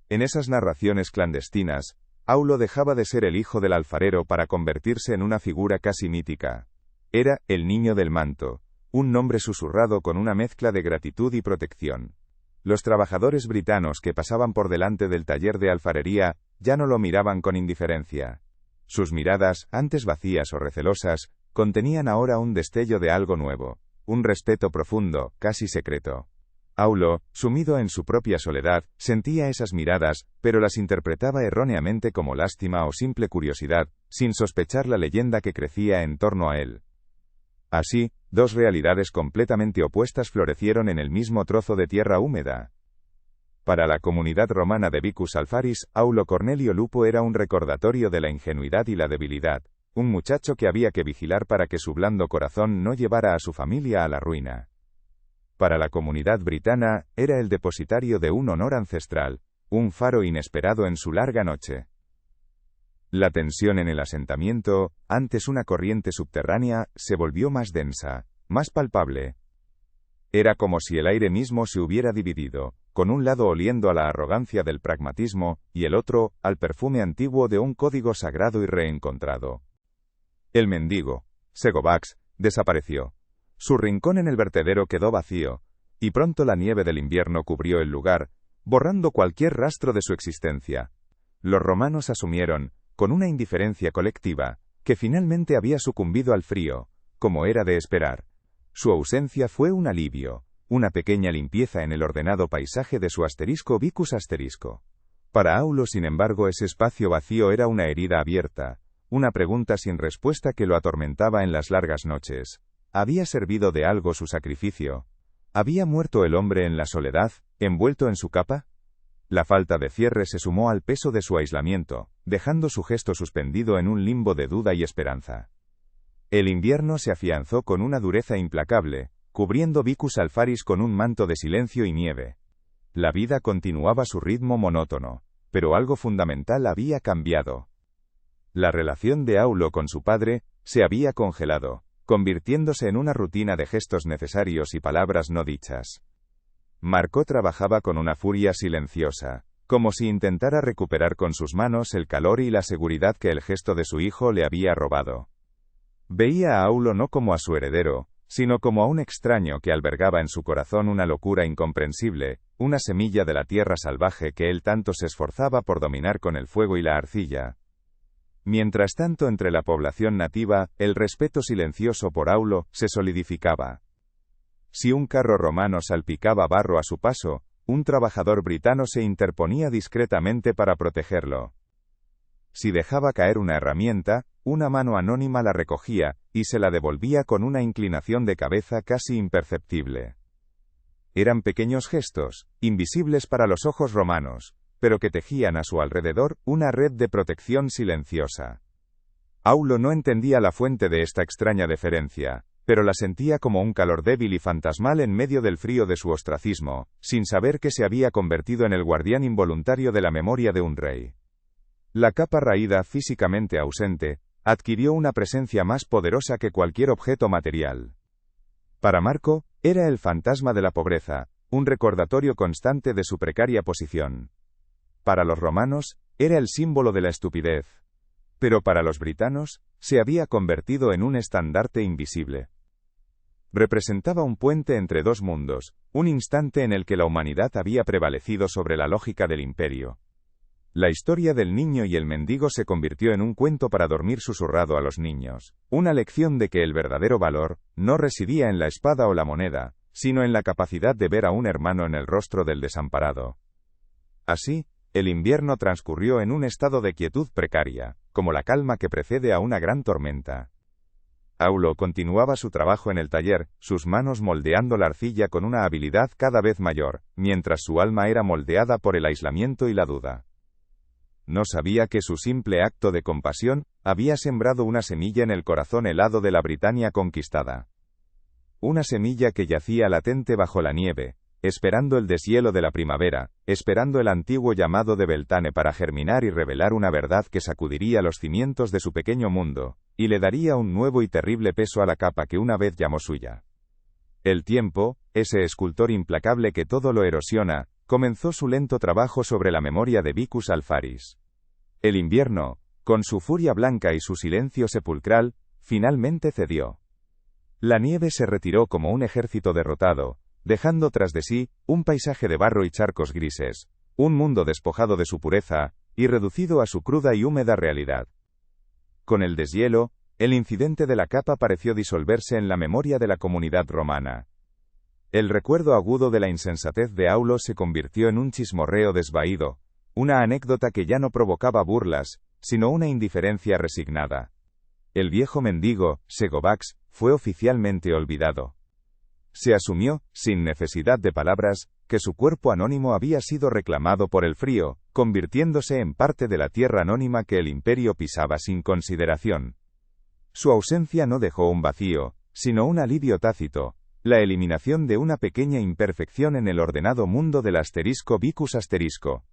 En esas narraciones clandestinas, Aulo dejaba de ser el hijo del alfarero para convertirse en una figura casi mítica. Era el niño del manto, un nombre susurrado con una mezcla de gratitud y protección. Los trabajadores britanos que pasaban por delante del taller de alfarería ya no lo miraban con indiferencia. Sus miradas, antes vacías o recelosas, contenían ahora un destello de algo nuevo, un respeto profundo, casi secreto. Aulo, sumido en su propia soledad, sentía esas miradas, pero las interpretaba erróneamente como lástima o simple curiosidad, sin sospechar la leyenda que crecía en torno a él. Así, dos realidades completamente opuestas florecieron en el mismo trozo de tierra húmeda. Para la comunidad romana de Vicus Alfaris, Aulo Cornelio Lupo era un recordatorio de la ingenuidad y la debilidad, un muchacho que había que vigilar para que su blando corazón no llevara a su familia a la ruina. Para la comunidad britana, era el depositario de un honor ancestral, un faro inesperado en su larga noche. La tensión en el asentamiento, antes una corriente subterránea, se volvió más densa, más palpable. Era como si el aire mismo se hubiera dividido, con un lado oliendo a la arrogancia del pragmatismo, y el otro, al perfume antiguo de un código sagrado y reencontrado. El mendigo, Segovax, desapareció. Su rincón en el vertedero quedó vacío, y pronto la nieve del invierno cubrió el lugar, borrando cualquier rastro de su existencia. Los romanos asumieron, con una indiferencia colectiva, que finalmente había sucumbido al frío, como era de esperar. Su ausencia fue un alivio, una pequeña limpieza en el ordenado paisaje de su asterisco Vicus asterisco. Para Aulo, sin embargo, ese espacio vacío era una herida abierta, una pregunta sin respuesta que lo atormentaba en las largas noches. ¿Había servido de algo su sacrificio? ¿Había muerto el hombre en la soledad, envuelto en su capa? La falta de cierre se sumó al peso de su aislamiento, dejando su gesto suspendido en un limbo de duda y esperanza. El invierno se afianzó con una dureza implacable, cubriendo Vicus Alfaris con un manto de silencio y nieve. La vida continuaba su ritmo monótono, pero algo fundamental había cambiado. La relación de Aulo con su padre se había congelado, convirtiéndose en una rutina de gestos necesarios y palabras no dichas. Marco trabajaba con una furia silenciosa, como si intentara recuperar con sus manos el calor y la seguridad que el gesto de su hijo le había robado. Veía a Aulo no como a su heredero, sino como a un extraño que albergaba en su corazón una locura incomprensible, una semilla de la tierra salvaje que él tanto se esforzaba por dominar con el fuego y la arcilla. Mientras tanto, entre la población nativa, el respeto silencioso por Aulo se solidificaba. Si un carro romano salpicaba barro a su paso, un trabajador britano se interponía discretamente para protegerlo. Si dejaba caer una herramienta, una mano anónima la recogía, y se la devolvía con una inclinación de cabeza casi imperceptible. Eran pequeños gestos, invisibles para los ojos romanos, pero que tejían a su alrededor una red de protección silenciosa. Aulo no entendía la fuente de esta extraña deferencia, pero la sentía como un calor débil y fantasmal en medio del frío de su ostracismo, sin saber que se había convertido en el guardián involuntario de la memoria de un rey. La capa raída, físicamente ausente, adquirió una presencia más poderosa que cualquier objeto material. Para Marco, era el fantasma de la pobreza, un recordatorio constante de su precaria posición. Para los romanos, era el símbolo de la estupidez. Pero para los britanos, se había convertido en un estandarte invisible. Representaba un puente entre dos mundos, un instante en el que la humanidad había prevalecido sobre la lógica del imperio. La historia del niño y el mendigo se convirtió en un cuento para dormir susurrado a los niños, una lección de que el verdadero valor no residía en la espada o la moneda, sino en la capacidad de ver a un hermano en el rostro del desamparado. Así, el invierno transcurrió en un estado de quietud precaria, como la calma que precede a una gran tormenta. Aulo continuaba su trabajo en el taller, sus manos moldeando la arcilla con una habilidad cada vez mayor, mientras su alma era moldeada por el aislamiento y la duda. No sabía que su simple acto de compasión había sembrado una semilla en el corazón helado de la Britania conquistada. Una semilla que yacía latente bajo la nieve, esperando el deshielo de la primavera, esperando el antiguo llamado de Beltane para germinar y revelar una verdad que sacudiría los cimientos de su pequeño mundo, y le daría un nuevo y terrible peso a la capa que una vez llamó suya. El tiempo, ese escultor implacable que todo lo erosiona, comenzó su lento trabajo sobre la memoria de Vicus Alfaris. El invierno, con su furia blanca y su silencio sepulcral, finalmente cedió. La nieve se retiró como un ejército derrotado, dejando tras de sí un paisaje de barro y charcos grises, un mundo despojado de su pureza, y reducido a su cruda y húmeda realidad. Con el deshielo, el incidente de la capa pareció disolverse en la memoria de la comunidad romana. El recuerdo agudo de la insensatez de Aulo se convirtió en un chismorreo desvaído, una anécdota que ya no provocaba burlas, sino una indiferencia resignada. El viejo mendigo, Segovax, fue oficialmente olvidado. Se asumió, sin necesidad de palabras, que su cuerpo anónimo había sido reclamado por el frío, convirtiéndose en parte de la tierra anónima que el imperio pisaba sin consideración. Su ausencia no dejó un vacío, sino un alivio tácito, la eliminación de una pequeña imperfección en el ordenado mundo del asterisco Vicus asterisco.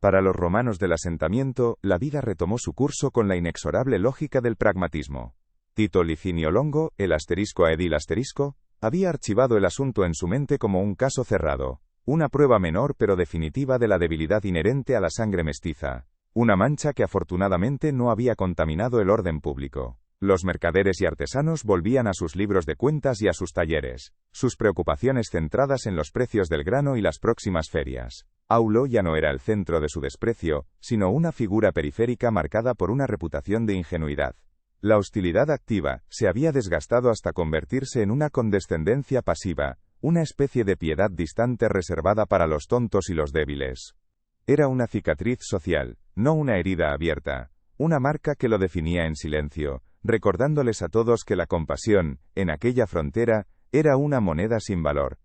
Para los romanos del asentamiento, la vida retomó su curso con la inexorable lógica del pragmatismo. Tito Licinio Longo, el asterisco aedil asterisco, había archivado el asunto en su mente como un caso cerrado, una prueba menor pero definitiva de la debilidad inherente a la sangre mestiza, una mancha que afortunadamente no había contaminado el orden público. Los mercaderes y artesanos volvían a sus libros de cuentas y a sus talleres, sus preocupaciones centradas en los precios del grano y las próximas ferias. Aulo ya no era el centro de su desprecio, sino una figura periférica marcada por una reputación de ingenuidad. La hostilidad activa se había desgastado hasta convertirse en una condescendencia pasiva, una especie de piedad distante reservada para los tontos y los débiles. Era una cicatriz social, no una herida abierta, una marca que lo definía en silencio, recordándoles a todos que la compasión, en aquella frontera, era una moneda sin valor.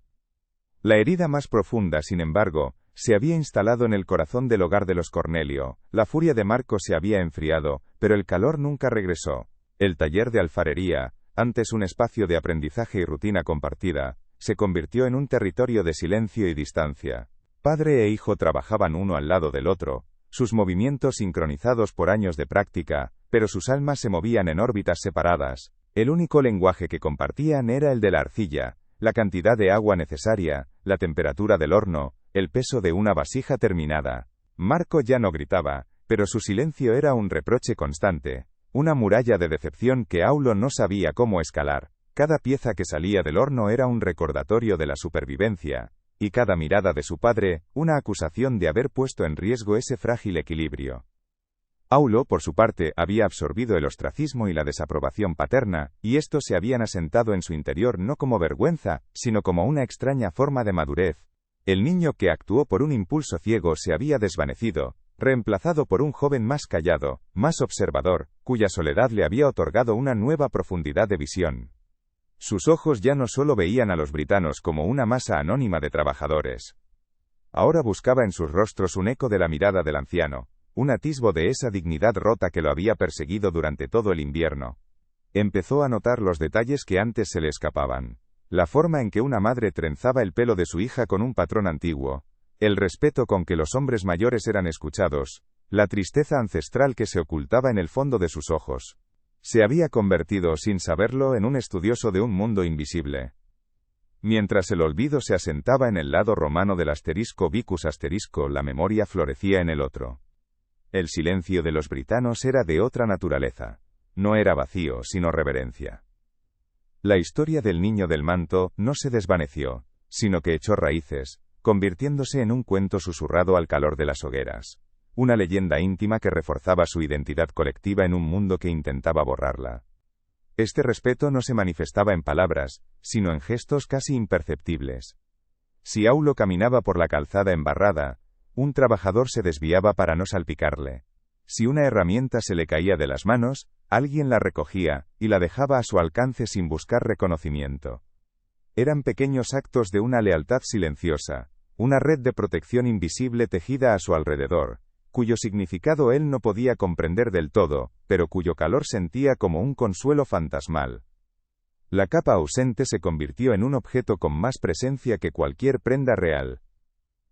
La herida más profunda, sin embargo, se había instalado en el corazón del hogar de los Cornelio. La furia de Marco se había enfriado, pero el calor nunca regresó. El taller de alfarería, antes un espacio de aprendizaje y rutina compartida, se convirtió en un territorio de silencio y distancia. Padre e hijo trabajaban uno al lado del otro, sus movimientos sincronizados por años de práctica, pero sus almas se movían en órbitas separadas. El único lenguaje que compartían era el de la arcilla, la cantidad de agua necesaria, la temperatura del horno, el peso de una vasija terminada. Marco ya no gritaba, pero su silencio era un reproche constante, una muralla de decepción que Aulo no sabía cómo escalar. Cada pieza que salía del horno era un recordatorio de la supervivencia, y cada mirada de su padre, una acusación de haber puesto en riesgo ese frágil equilibrio. Aulo, por su parte, había absorbido el ostracismo y la desaprobación paterna, y estos se habían asentado en su interior no como vergüenza, sino como una extraña forma de madurez. El niño que actuó por un impulso ciego se había desvanecido, reemplazado por un joven más callado, más observador, cuya soledad le había otorgado una nueva profundidad de visión. Sus ojos ya no solo veían a los britanos como una masa anónima de trabajadores. Ahora buscaba en sus rostros un eco de la mirada del anciano, un atisbo de esa dignidad rota que lo había perseguido durante todo el invierno. Empezó a notar los detalles que antes se le escapaban. La forma en que una madre trenzaba el pelo de su hija con un patrón antiguo, el respeto con que los hombres mayores eran escuchados, la tristeza ancestral que se ocultaba en el fondo de sus ojos. Se había convertido, sin saberlo, en un estudioso de un mundo invisible. Mientras el olvido se asentaba en el lado romano del asterisco Vicus asterisco, la memoria florecía en el otro. El silencio de los britanos era de otra naturaleza. No era vacío, sino reverencia. La historia del niño del manto no se desvaneció, sino que echó raíces, convirtiéndose en un cuento susurrado al calor de las hogueras. Una leyenda íntima que reforzaba su identidad colectiva en un mundo que intentaba borrarla. Este respeto no se manifestaba en palabras, sino en gestos casi imperceptibles. Si Aulo caminaba por la calzada embarrada, un trabajador se desviaba para no salpicarle. Si una herramienta se le caía de las manos, alguien la recogía, y la dejaba a su alcance sin buscar reconocimiento. Eran pequeños actos de una lealtad silenciosa, una red de protección invisible tejida a su alrededor, cuyo significado él no podía comprender del todo, pero cuyo calor sentía como un consuelo fantasmal. La capa ausente se convirtió en un objeto con más presencia que cualquier prenda real.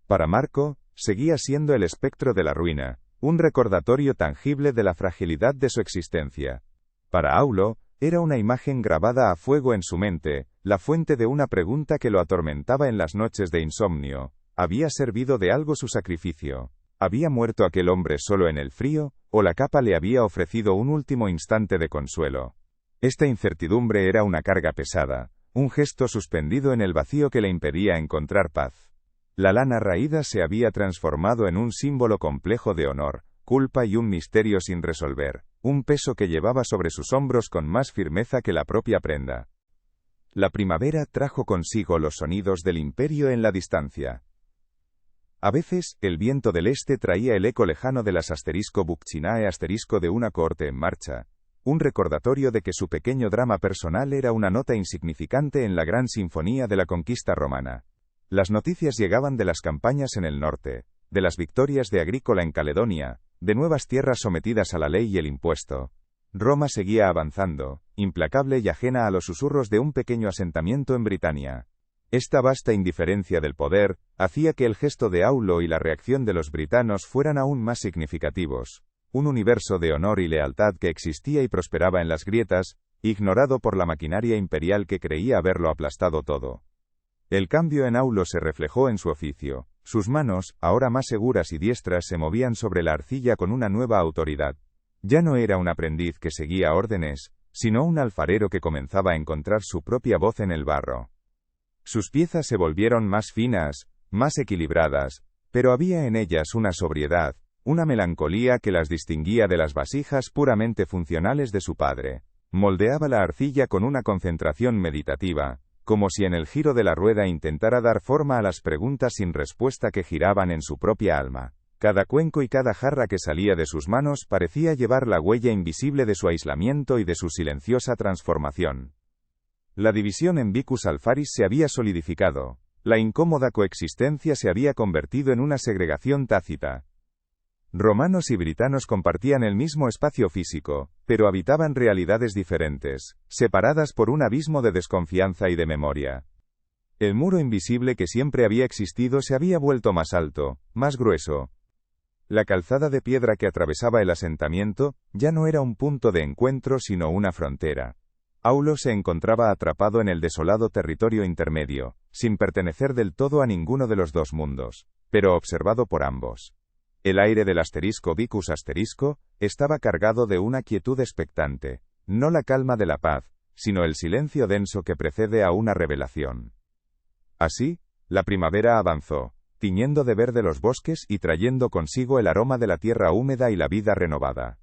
Para Marco, seguía siendo el espectro de la ruina, un recordatorio tangible de la fragilidad de su existencia. Para Aulo, era una imagen grabada a fuego en su mente, la fuente de una pregunta que lo atormentaba en las noches de insomnio. ¿Había servido de algo su sacrificio? ¿Había muerto aquel hombre solo en el frío, o la capa le había ofrecido un último instante de consuelo? Esta incertidumbre era una carga pesada, un gesto suspendido en el vacío que le impedía encontrar paz. La lana raída se había transformado en un símbolo complejo de honor, culpa y un misterio sin resolver, un peso que llevaba sobre sus hombros con más firmeza que la propia prenda. La primavera trajo consigo los sonidos del imperio en la distancia. A veces, el viento del este traía el eco lejano de las *Bucinae* de una cohorte en marcha, un recordatorio de que su pequeño drama personal era una nota insignificante en la gran sinfonía de la conquista romana. Las noticias llegaban de las campañas en el norte, de las victorias de Agrícola en Caledonia, de nuevas tierras sometidas a la ley y el impuesto. Roma seguía avanzando, implacable y ajena a los susurros de un pequeño asentamiento en Britania. Esta vasta indiferencia del poder hacía que el gesto de Aulo y la reacción de los britanos fueran aún más significativos. Un universo de honor y lealtad que existía y prosperaba en las grietas, ignorado por la maquinaria imperial que creía haberlo aplastado todo. El cambio en Aulo se reflejó en su oficio. Sus manos, ahora más seguras y diestras, se movían sobre la arcilla con una nueva autoridad. Ya no era un aprendiz que seguía órdenes, sino un alfarero que comenzaba a encontrar su propia voz en el barro. Sus piezas se volvieron más finas, más equilibradas, pero había en ellas una sobriedad, una melancolía que las distinguía de las vasijas puramente funcionales de su padre. Moldeaba la arcilla con una concentración meditativa, como si en el giro de la rueda intentara dar forma a las preguntas sin respuesta que giraban en su propia alma. Cada cuenco y cada jarra que salía de sus manos parecía llevar la huella invisible de su aislamiento y de su silenciosa transformación. La división en Vicus Alfaris se había solidificado. La incómoda coexistencia se había convertido en una segregación tácita. Romanos y britanos compartían el mismo espacio físico, pero habitaban realidades diferentes, separadas por un abismo de desconfianza y de memoria. El muro invisible que siempre había existido se había vuelto más alto, más grueso. La calzada de piedra que atravesaba el asentamiento ya no era un punto de encuentro sino una frontera. Aulo se encontraba atrapado en el desolado territorio intermedio, sin pertenecer del todo a ninguno de los dos mundos, pero observado por ambos. El aire del *Vicus* estaba cargado de una quietud expectante, no la calma de la paz, sino el silencio denso que precede a una revelación. Así, la primavera avanzó, tiñendo de verde los bosques y trayendo consigo el aroma de la tierra húmeda y la vida renovada.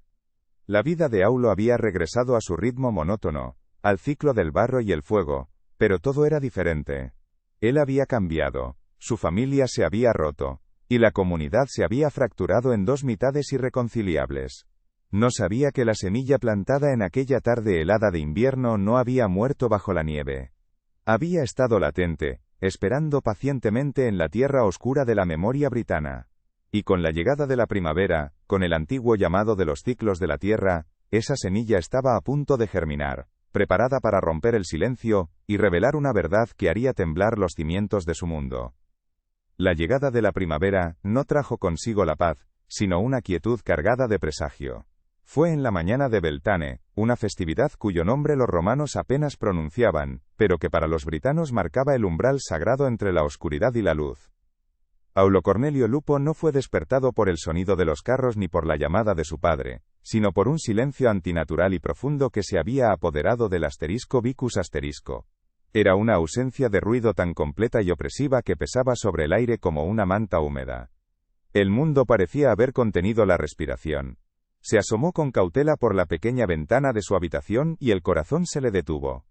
La vida de Aulo había regresado a su ritmo monótono, al ciclo del barro y el fuego, pero todo era diferente. Él había cambiado, su familia se había roto, y la comunidad se había fracturado en dos mitades irreconciliables. No sabía que la semilla plantada en aquella tarde helada de invierno no había muerto bajo la nieve. Había estado latente, esperando pacientemente en la tierra oscura de la memoria britana. Y con la llegada de la primavera, con el antiguo llamado de los ciclos de la tierra, esa semilla estaba a punto de germinar, preparada para romper el silencio y revelar una verdad que haría temblar los cimientos de su mundo. La llegada de la primavera no trajo consigo la paz, sino una quietud cargada de presagio. Fue en la mañana de Beltane, una festividad cuyo nombre los romanos apenas pronunciaban, pero que para los britanos marcaba el umbral sagrado entre la oscuridad y la luz. Aulo Cornelio Lupo no fue despertado por el sonido de los carros ni por la llamada de su padre, sino por un silencio antinatural y profundo que se había apoderado del *Vicus*. Era una ausencia de ruido tan completa y opresiva que pesaba sobre el aire como una manta húmeda. El mundo parecía haber contenido la respiración. Se asomó con cautela por la pequeña ventana de su habitación y el corazón se le detuvo.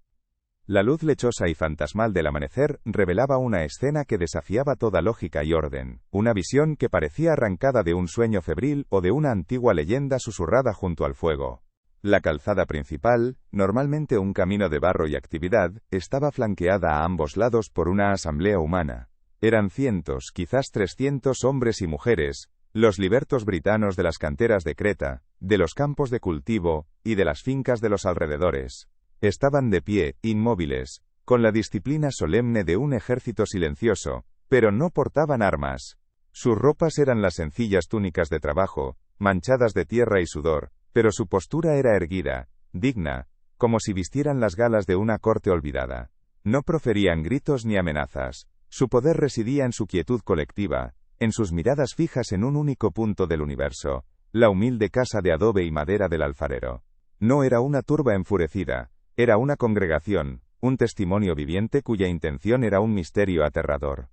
La luz lechosa y fantasmal del amanecer revelaba una escena que desafiaba toda lógica y orden, una visión que parecía arrancada de un sueño febril o de una antigua leyenda susurrada junto al fuego. La calzada principal, normalmente un camino de barro y actividad, estaba flanqueada a ambos lados por una asamblea humana. Eran cientos, quizás 300 hombres y mujeres, los libertos britanos de las canteras de Creta, de los campos de cultivo, y de las fincas de los alrededores. Estaban de pie, inmóviles, con la disciplina solemne de un ejército silencioso, pero no portaban armas. Sus ropas eran las sencillas túnicas de trabajo, manchadas de tierra y sudor, pero su postura era erguida, digna, como si vistieran las galas de una corte olvidada. No proferían gritos ni amenazas. Su poder residía en su quietud colectiva, en sus miradas fijas en un único punto del universo, la humilde casa de adobe y madera del alfarero. No era una turba enfurecida, era una congregación, un testimonio viviente cuya intención era un misterio aterrador.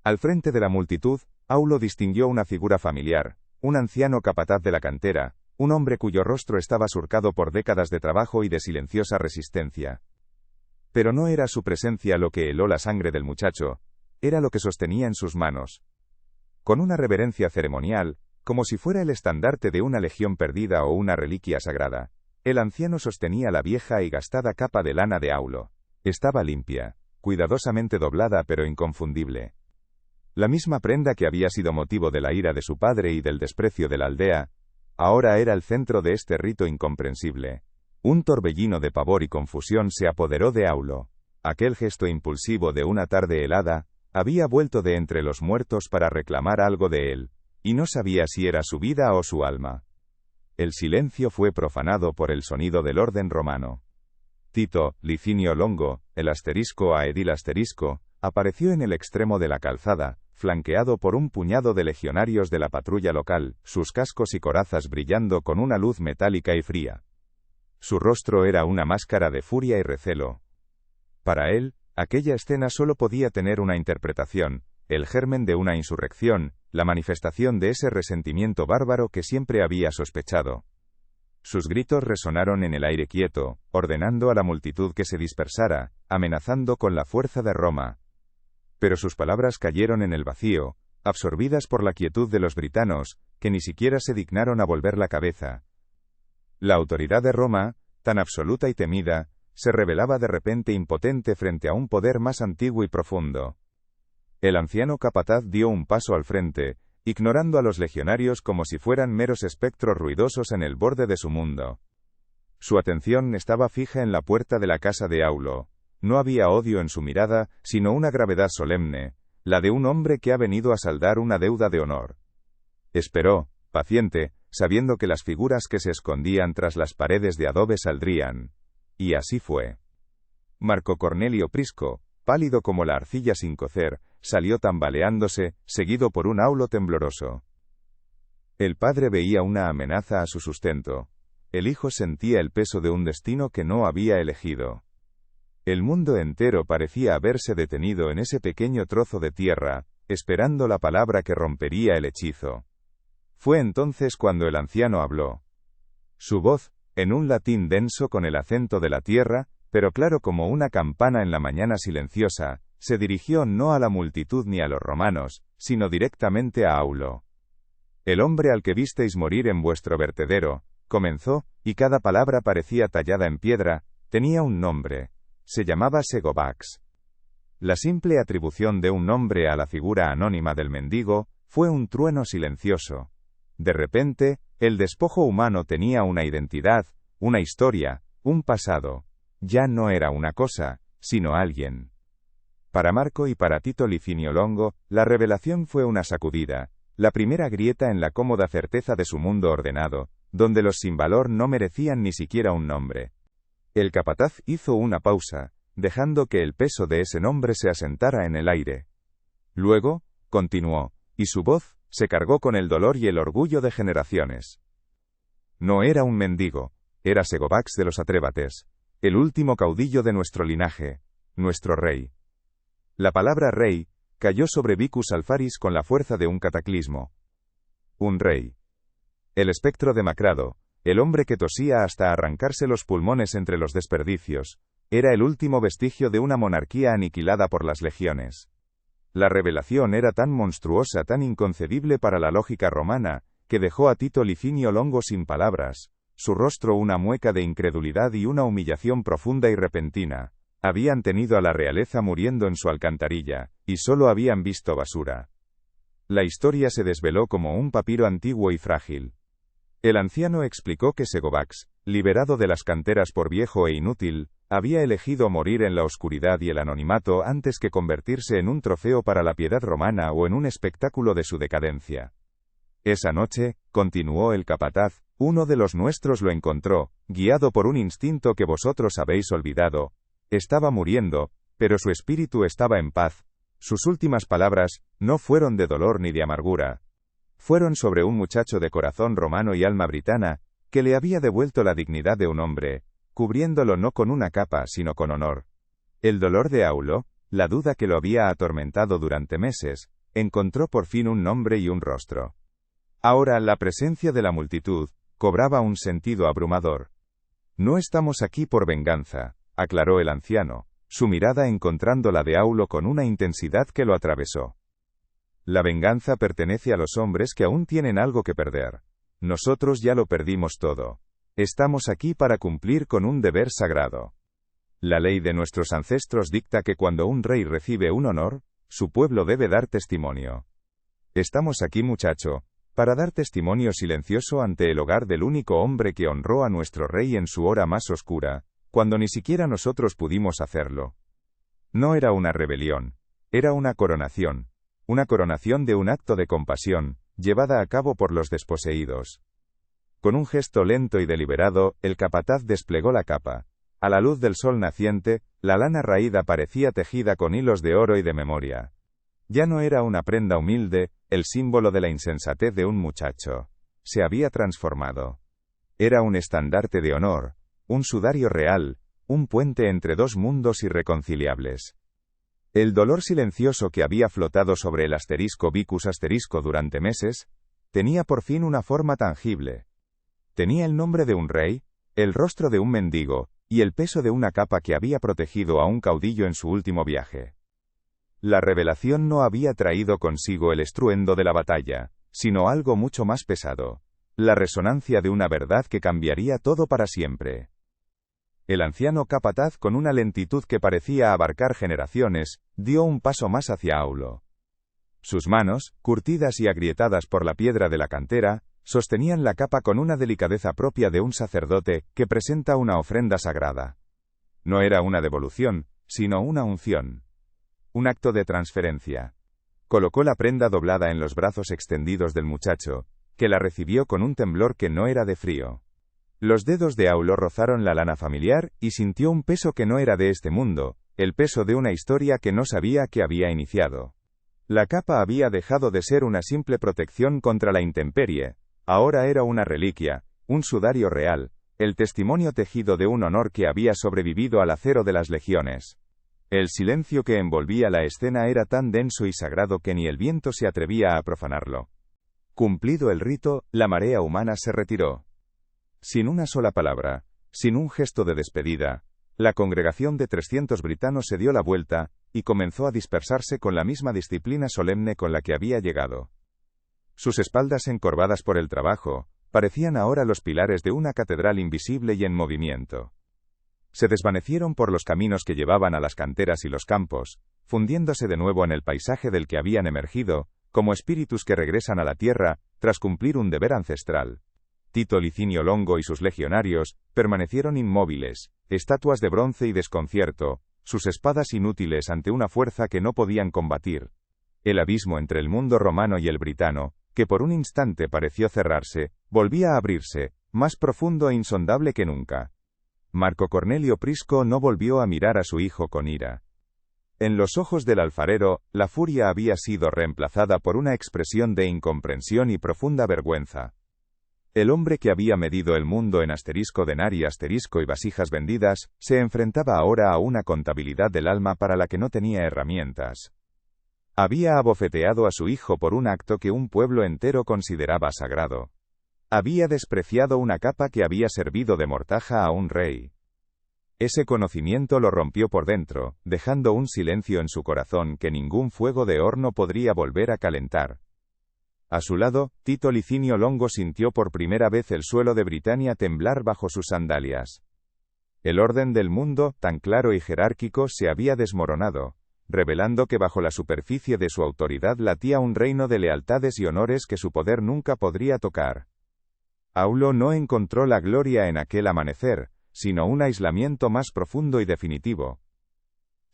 Al frente de la multitud, Aulo distinguió una figura familiar, un anciano capataz de la cantera, un hombre cuyo rostro estaba surcado por décadas de trabajo y de silenciosa resistencia. Pero no era su presencia lo que heló la sangre del muchacho, era lo que sostenía en sus manos. Con una reverencia ceremonial, como si fuera el estandarte de una legión perdida o una reliquia sagrada, el anciano sostenía la vieja y gastada capa de lana de Aulo. Estaba limpia, cuidadosamente doblada pero inconfundible. La misma prenda que había sido motivo de la ira de su padre y del desprecio de la aldea, ahora era el centro de este rito incomprensible. Un torbellino de pavor y confusión se apoderó de Aulo. Aquel gesto impulsivo de una tarde helada, había vuelto de entre los muertos para reclamar algo de él, y no sabía si era su vida o su alma. El silencio fue profanado por el sonido del orden romano. Tito, Licinio Longo, el asterisco a edil asterisco, apareció en el extremo de la calzada, flanqueado por un puñado de legionarios de la patrulla local, sus cascos y corazas brillando con una luz metálica y fría. Su rostro era una máscara de furia y recelo. Para él, aquella escena solo podía tener una interpretación, el germen de una insurrección, la manifestación de ese resentimiento bárbaro que siempre había sospechado. Sus gritos resonaron en el aire quieto, ordenando a la multitud que se dispersara, amenazando con la fuerza de Roma. Pero sus palabras cayeron en el vacío, absorbidas por la quietud de los britanos, que ni siquiera se dignaron a volver la cabeza. La autoridad de Roma, tan absoluta y temida, se revelaba de repente impotente frente a un poder más antiguo y profundo. El anciano capataz dio un paso al frente, ignorando a los legionarios como si fueran meros espectros ruidosos en el borde de su mundo. Su atención estaba fija en la puerta de la casa de Aulo. No había odio en su mirada, sino una gravedad solemne, la de un hombre que ha venido a saldar una deuda de honor. Esperó, paciente, sabiendo que las figuras que se escondían tras las paredes de adobe saldrían. Y así fue. Marco Cornelio Prisco, pálido como la arcilla sin cocer, salió tambaleándose, seguido por un Aulo tembloroso. El padre veía una amenaza a su sustento. El hijo sentía el peso de un destino que no había elegido. El mundo entero parecía haberse detenido en ese pequeño trozo de tierra, esperando la palabra que rompería el hechizo. Fue entonces cuando el anciano habló. Su voz, en un latín denso con el acento de la tierra, pero claro como una campana en la mañana silenciosa, se dirigió no a la multitud ni a los romanos, sino directamente a Aulo. El hombre al que visteis morir en vuestro vertedero, comenzó, y cada palabra parecía tallada en piedra, tenía un nombre. Se llamaba Segovax. La simple atribución de un nombre a la figura anónima del mendigo, fue un trueno silencioso. De repente, el despojo humano tenía una identidad, una historia, un pasado. Ya no era una cosa, sino alguien. Para Marco y para Tito Licinio Longo, la revelación fue una sacudida, la primera grieta en la cómoda certeza de su mundo ordenado, donde los sin valor no merecían ni siquiera un nombre. El capataz hizo una pausa, dejando que el peso de ese nombre se asentara en el aire. Luego, continuó, y su voz se cargó con el dolor y el orgullo de generaciones. No era un mendigo, era Segovax de los Atrébates, el último caudillo de nuestro linaje, nuestro rey. La palabra rey cayó sobre Vicus Alfaris con la fuerza de un cataclismo. Un rey. El espectro demacrado, el hombre que tosía hasta arrancarse los pulmones entre los desperdicios, Era el último vestigio de una monarquía aniquilada por las legiones. La revelación era tan monstruosa, tan inconcebible para la lógica romana, que dejó a Tito Licinio Longo sin palabras, su rostro una mueca de incredulidad y una humillación profunda y repentina. Habían tenido a la realeza muriendo en su alcantarilla, y solo habían visto basura. La historia se desveló como un papiro antiguo y frágil. El anciano explicó que Segovax, liberado de las canteras por viejo e inútil, había elegido morir en la oscuridad y el anonimato antes que convertirse en un trofeo para la piedad romana o en un espectáculo de su decadencia. Esa noche, continuó el capataz, uno de los nuestros lo encontró, guiado por un instinto que vosotros habéis olvidado. Estaba muriendo, pero su espíritu estaba en paz. Sus últimas palabras no fueron de dolor ni de amargura. Fueron sobre un muchacho de corazón romano y alma britana, que le había devuelto la dignidad de un hombre, cubriéndolo no con una capa sino con honor. El dolor de Aulo, la duda que lo había atormentado durante meses, encontró por fin un nombre y un rostro. Ahora la presencia de la multitud cobraba un sentido abrumador. No estamos aquí por venganza, aclaró el anciano, su mirada encontrando la de Aulo con una intensidad que lo atravesó. La venganza pertenece a los hombres que aún tienen algo que perder. Nosotros ya lo perdimos todo. Estamos aquí para cumplir con un deber sagrado. La ley de nuestros ancestros dicta que cuando un rey recibe un honor, su pueblo debe dar testimonio. Estamos aquí, muchacho, para dar testimonio silencioso ante el hogar del único hombre que honró a nuestro rey en su hora más oscura, cuando ni siquiera nosotros pudimos hacerlo. No era una rebelión, era una coronación de un acto de compasión, llevada a cabo por los desposeídos. Con un gesto lento y deliberado, el capataz desplegó la capa. A la luz del sol naciente, la lana raída parecía tejida con hilos de oro y de memoria. Ya no era una prenda humilde, el símbolo de la insensatez de un muchacho. Se había transformado. Era un estandarte de honor, un sudario real, un puente entre dos mundos irreconciliables. El dolor silencioso que había flotado sobre el asterisco Vicus asterisco durante meses, tenía por fin una forma tangible. Tenía el nombre de un rey, el rostro de un mendigo, y el peso de una capa que había protegido a un caudillo en su último viaje. La revelación no había traído consigo el estruendo de la batalla, sino algo mucho más pesado, la resonancia de una verdad que cambiaría todo para siempre. El anciano capataz, con una lentitud que parecía abarcar generaciones, dio un paso más hacia Aulo. Sus manos, curtidas y agrietadas por la piedra de la cantera, sostenían la capa con una delicadeza propia de un sacerdote que presenta una ofrenda sagrada. No era una devolución, sino una unción. Un acto de transferencia. Colocó la prenda doblada en los brazos extendidos del muchacho, que la recibió con un temblor que no era de frío. Los dedos de Aulo rozaron la lana familiar, y sintió un peso que no era de este mundo, el peso de una historia que no sabía que había iniciado. La capa había dejado de ser una simple protección contra la intemperie, ahora era una reliquia, un sudario real, el testimonio tejido de un honor que había sobrevivido al acero de las legiones. El silencio que envolvía la escena era tan denso y sagrado que ni el viento se atrevía a profanarlo. Cumplido el rito, la marea humana se retiró. Sin una sola palabra, sin un gesto de despedida, la congregación de 300 britanos se dio la vuelta, y comenzó a dispersarse con la misma disciplina solemne con la que había llegado. Sus espaldas encorvadas por el trabajo, parecían ahora los pilares de una catedral invisible y en movimiento. Se desvanecieron por los caminos que llevaban a las canteras y los campos, fundiéndose de nuevo en el paisaje del que habían emergido, como espíritus que regresan a la tierra, tras cumplir un deber ancestral. Tito Licinio Longo y sus legionarios permanecieron inmóviles, estatuas de bronce y desconcierto, sus espadas inútiles ante una fuerza que no podían combatir. El abismo entre el mundo romano y el britano, que por un instante pareció cerrarse, volvía a abrirse, más profundo e insondable que nunca. Marco Cornelio Prisco no volvió a mirar a su hijo con ira. En los ojos del alfarero, la furia había sido reemplazada por una expresión de incomprensión y profunda vergüenza. El hombre que había medido el mundo en asterisco denarii asterisco y vasijas vendidas, se enfrentaba ahora a una contabilidad del alma para la que no tenía herramientas. Había abofeteado a su hijo por un acto que un pueblo entero consideraba sagrado. Había despreciado una capa que había servido de mortaja a un rey. Ese conocimiento lo rompió por dentro, dejando un silencio en su corazón que ningún fuego de horno podría volver a calentar. A su lado, Tito Licinio Longo sintió por primera vez el suelo de Britania temblar bajo sus sandalias. El orden del mundo, tan claro y jerárquico, se había desmoronado, revelando que bajo la superficie de su autoridad latía un reino de lealtades y honores que su poder nunca podría tocar. Aulo no encontró la gloria en aquel amanecer, sino un aislamiento más profundo y definitivo.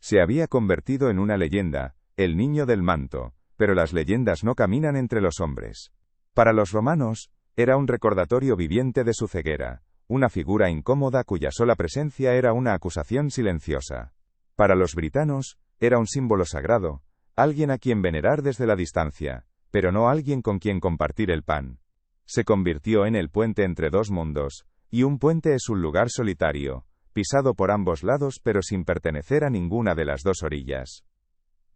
Se había convertido en una leyenda, el niño del manto, pero las leyendas no caminan entre los hombres. Para los romanos, era un recordatorio viviente de su ceguera, una figura incómoda cuya sola presencia era una acusación silenciosa. Para los britanos, era un símbolo sagrado, alguien a quien venerar desde la distancia, pero no alguien con quien compartir el pan. Se convirtió en el puente entre dos mundos, y un puente es un lugar solitario, pisado por ambos lados pero sin pertenecer a ninguna de las dos orillas.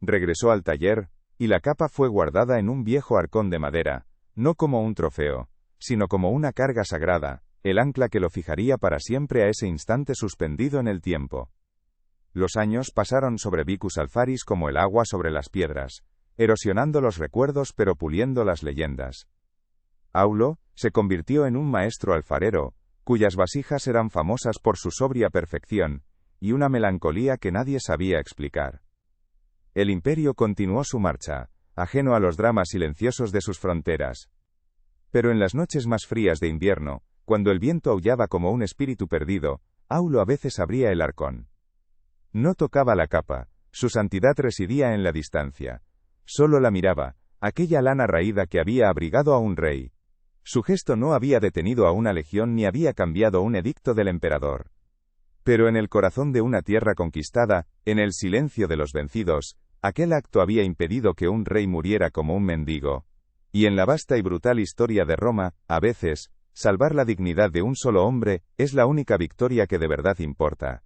Regresó al taller, y la capa fue guardada en un viejo arcón de madera, no como un trofeo, sino como una carga sagrada, el ancla que lo fijaría para siempre a ese instante suspendido en el tiempo. Los años pasaron sobre Vicus Alfaris como el agua sobre las piedras, erosionando los recuerdos pero puliendo las leyendas. Aulo se convirtió en un maestro alfarero, cuyas vasijas eran famosas por su sobria perfección, y una melancolía que nadie sabía explicar. El imperio continuó su marcha, ajeno a los dramas silenciosos de sus fronteras. Pero en las noches más frías de invierno, cuando el viento aullaba como un espíritu perdido, Aulo a veces abría el arcón. No tocaba la capa, su santidad residía en la distancia. Solo la miraba, aquella lana raída que había abrigado a un rey. Su gesto no había detenido a una legión ni había cambiado un edicto del emperador. Pero en el corazón de una tierra conquistada, en el silencio de los vencidos, aquel acto había impedido que un rey muriera como un mendigo. Y en la vasta y brutal historia de Roma, a veces, salvar la dignidad de un solo hombre, es la única victoria que de verdad importa.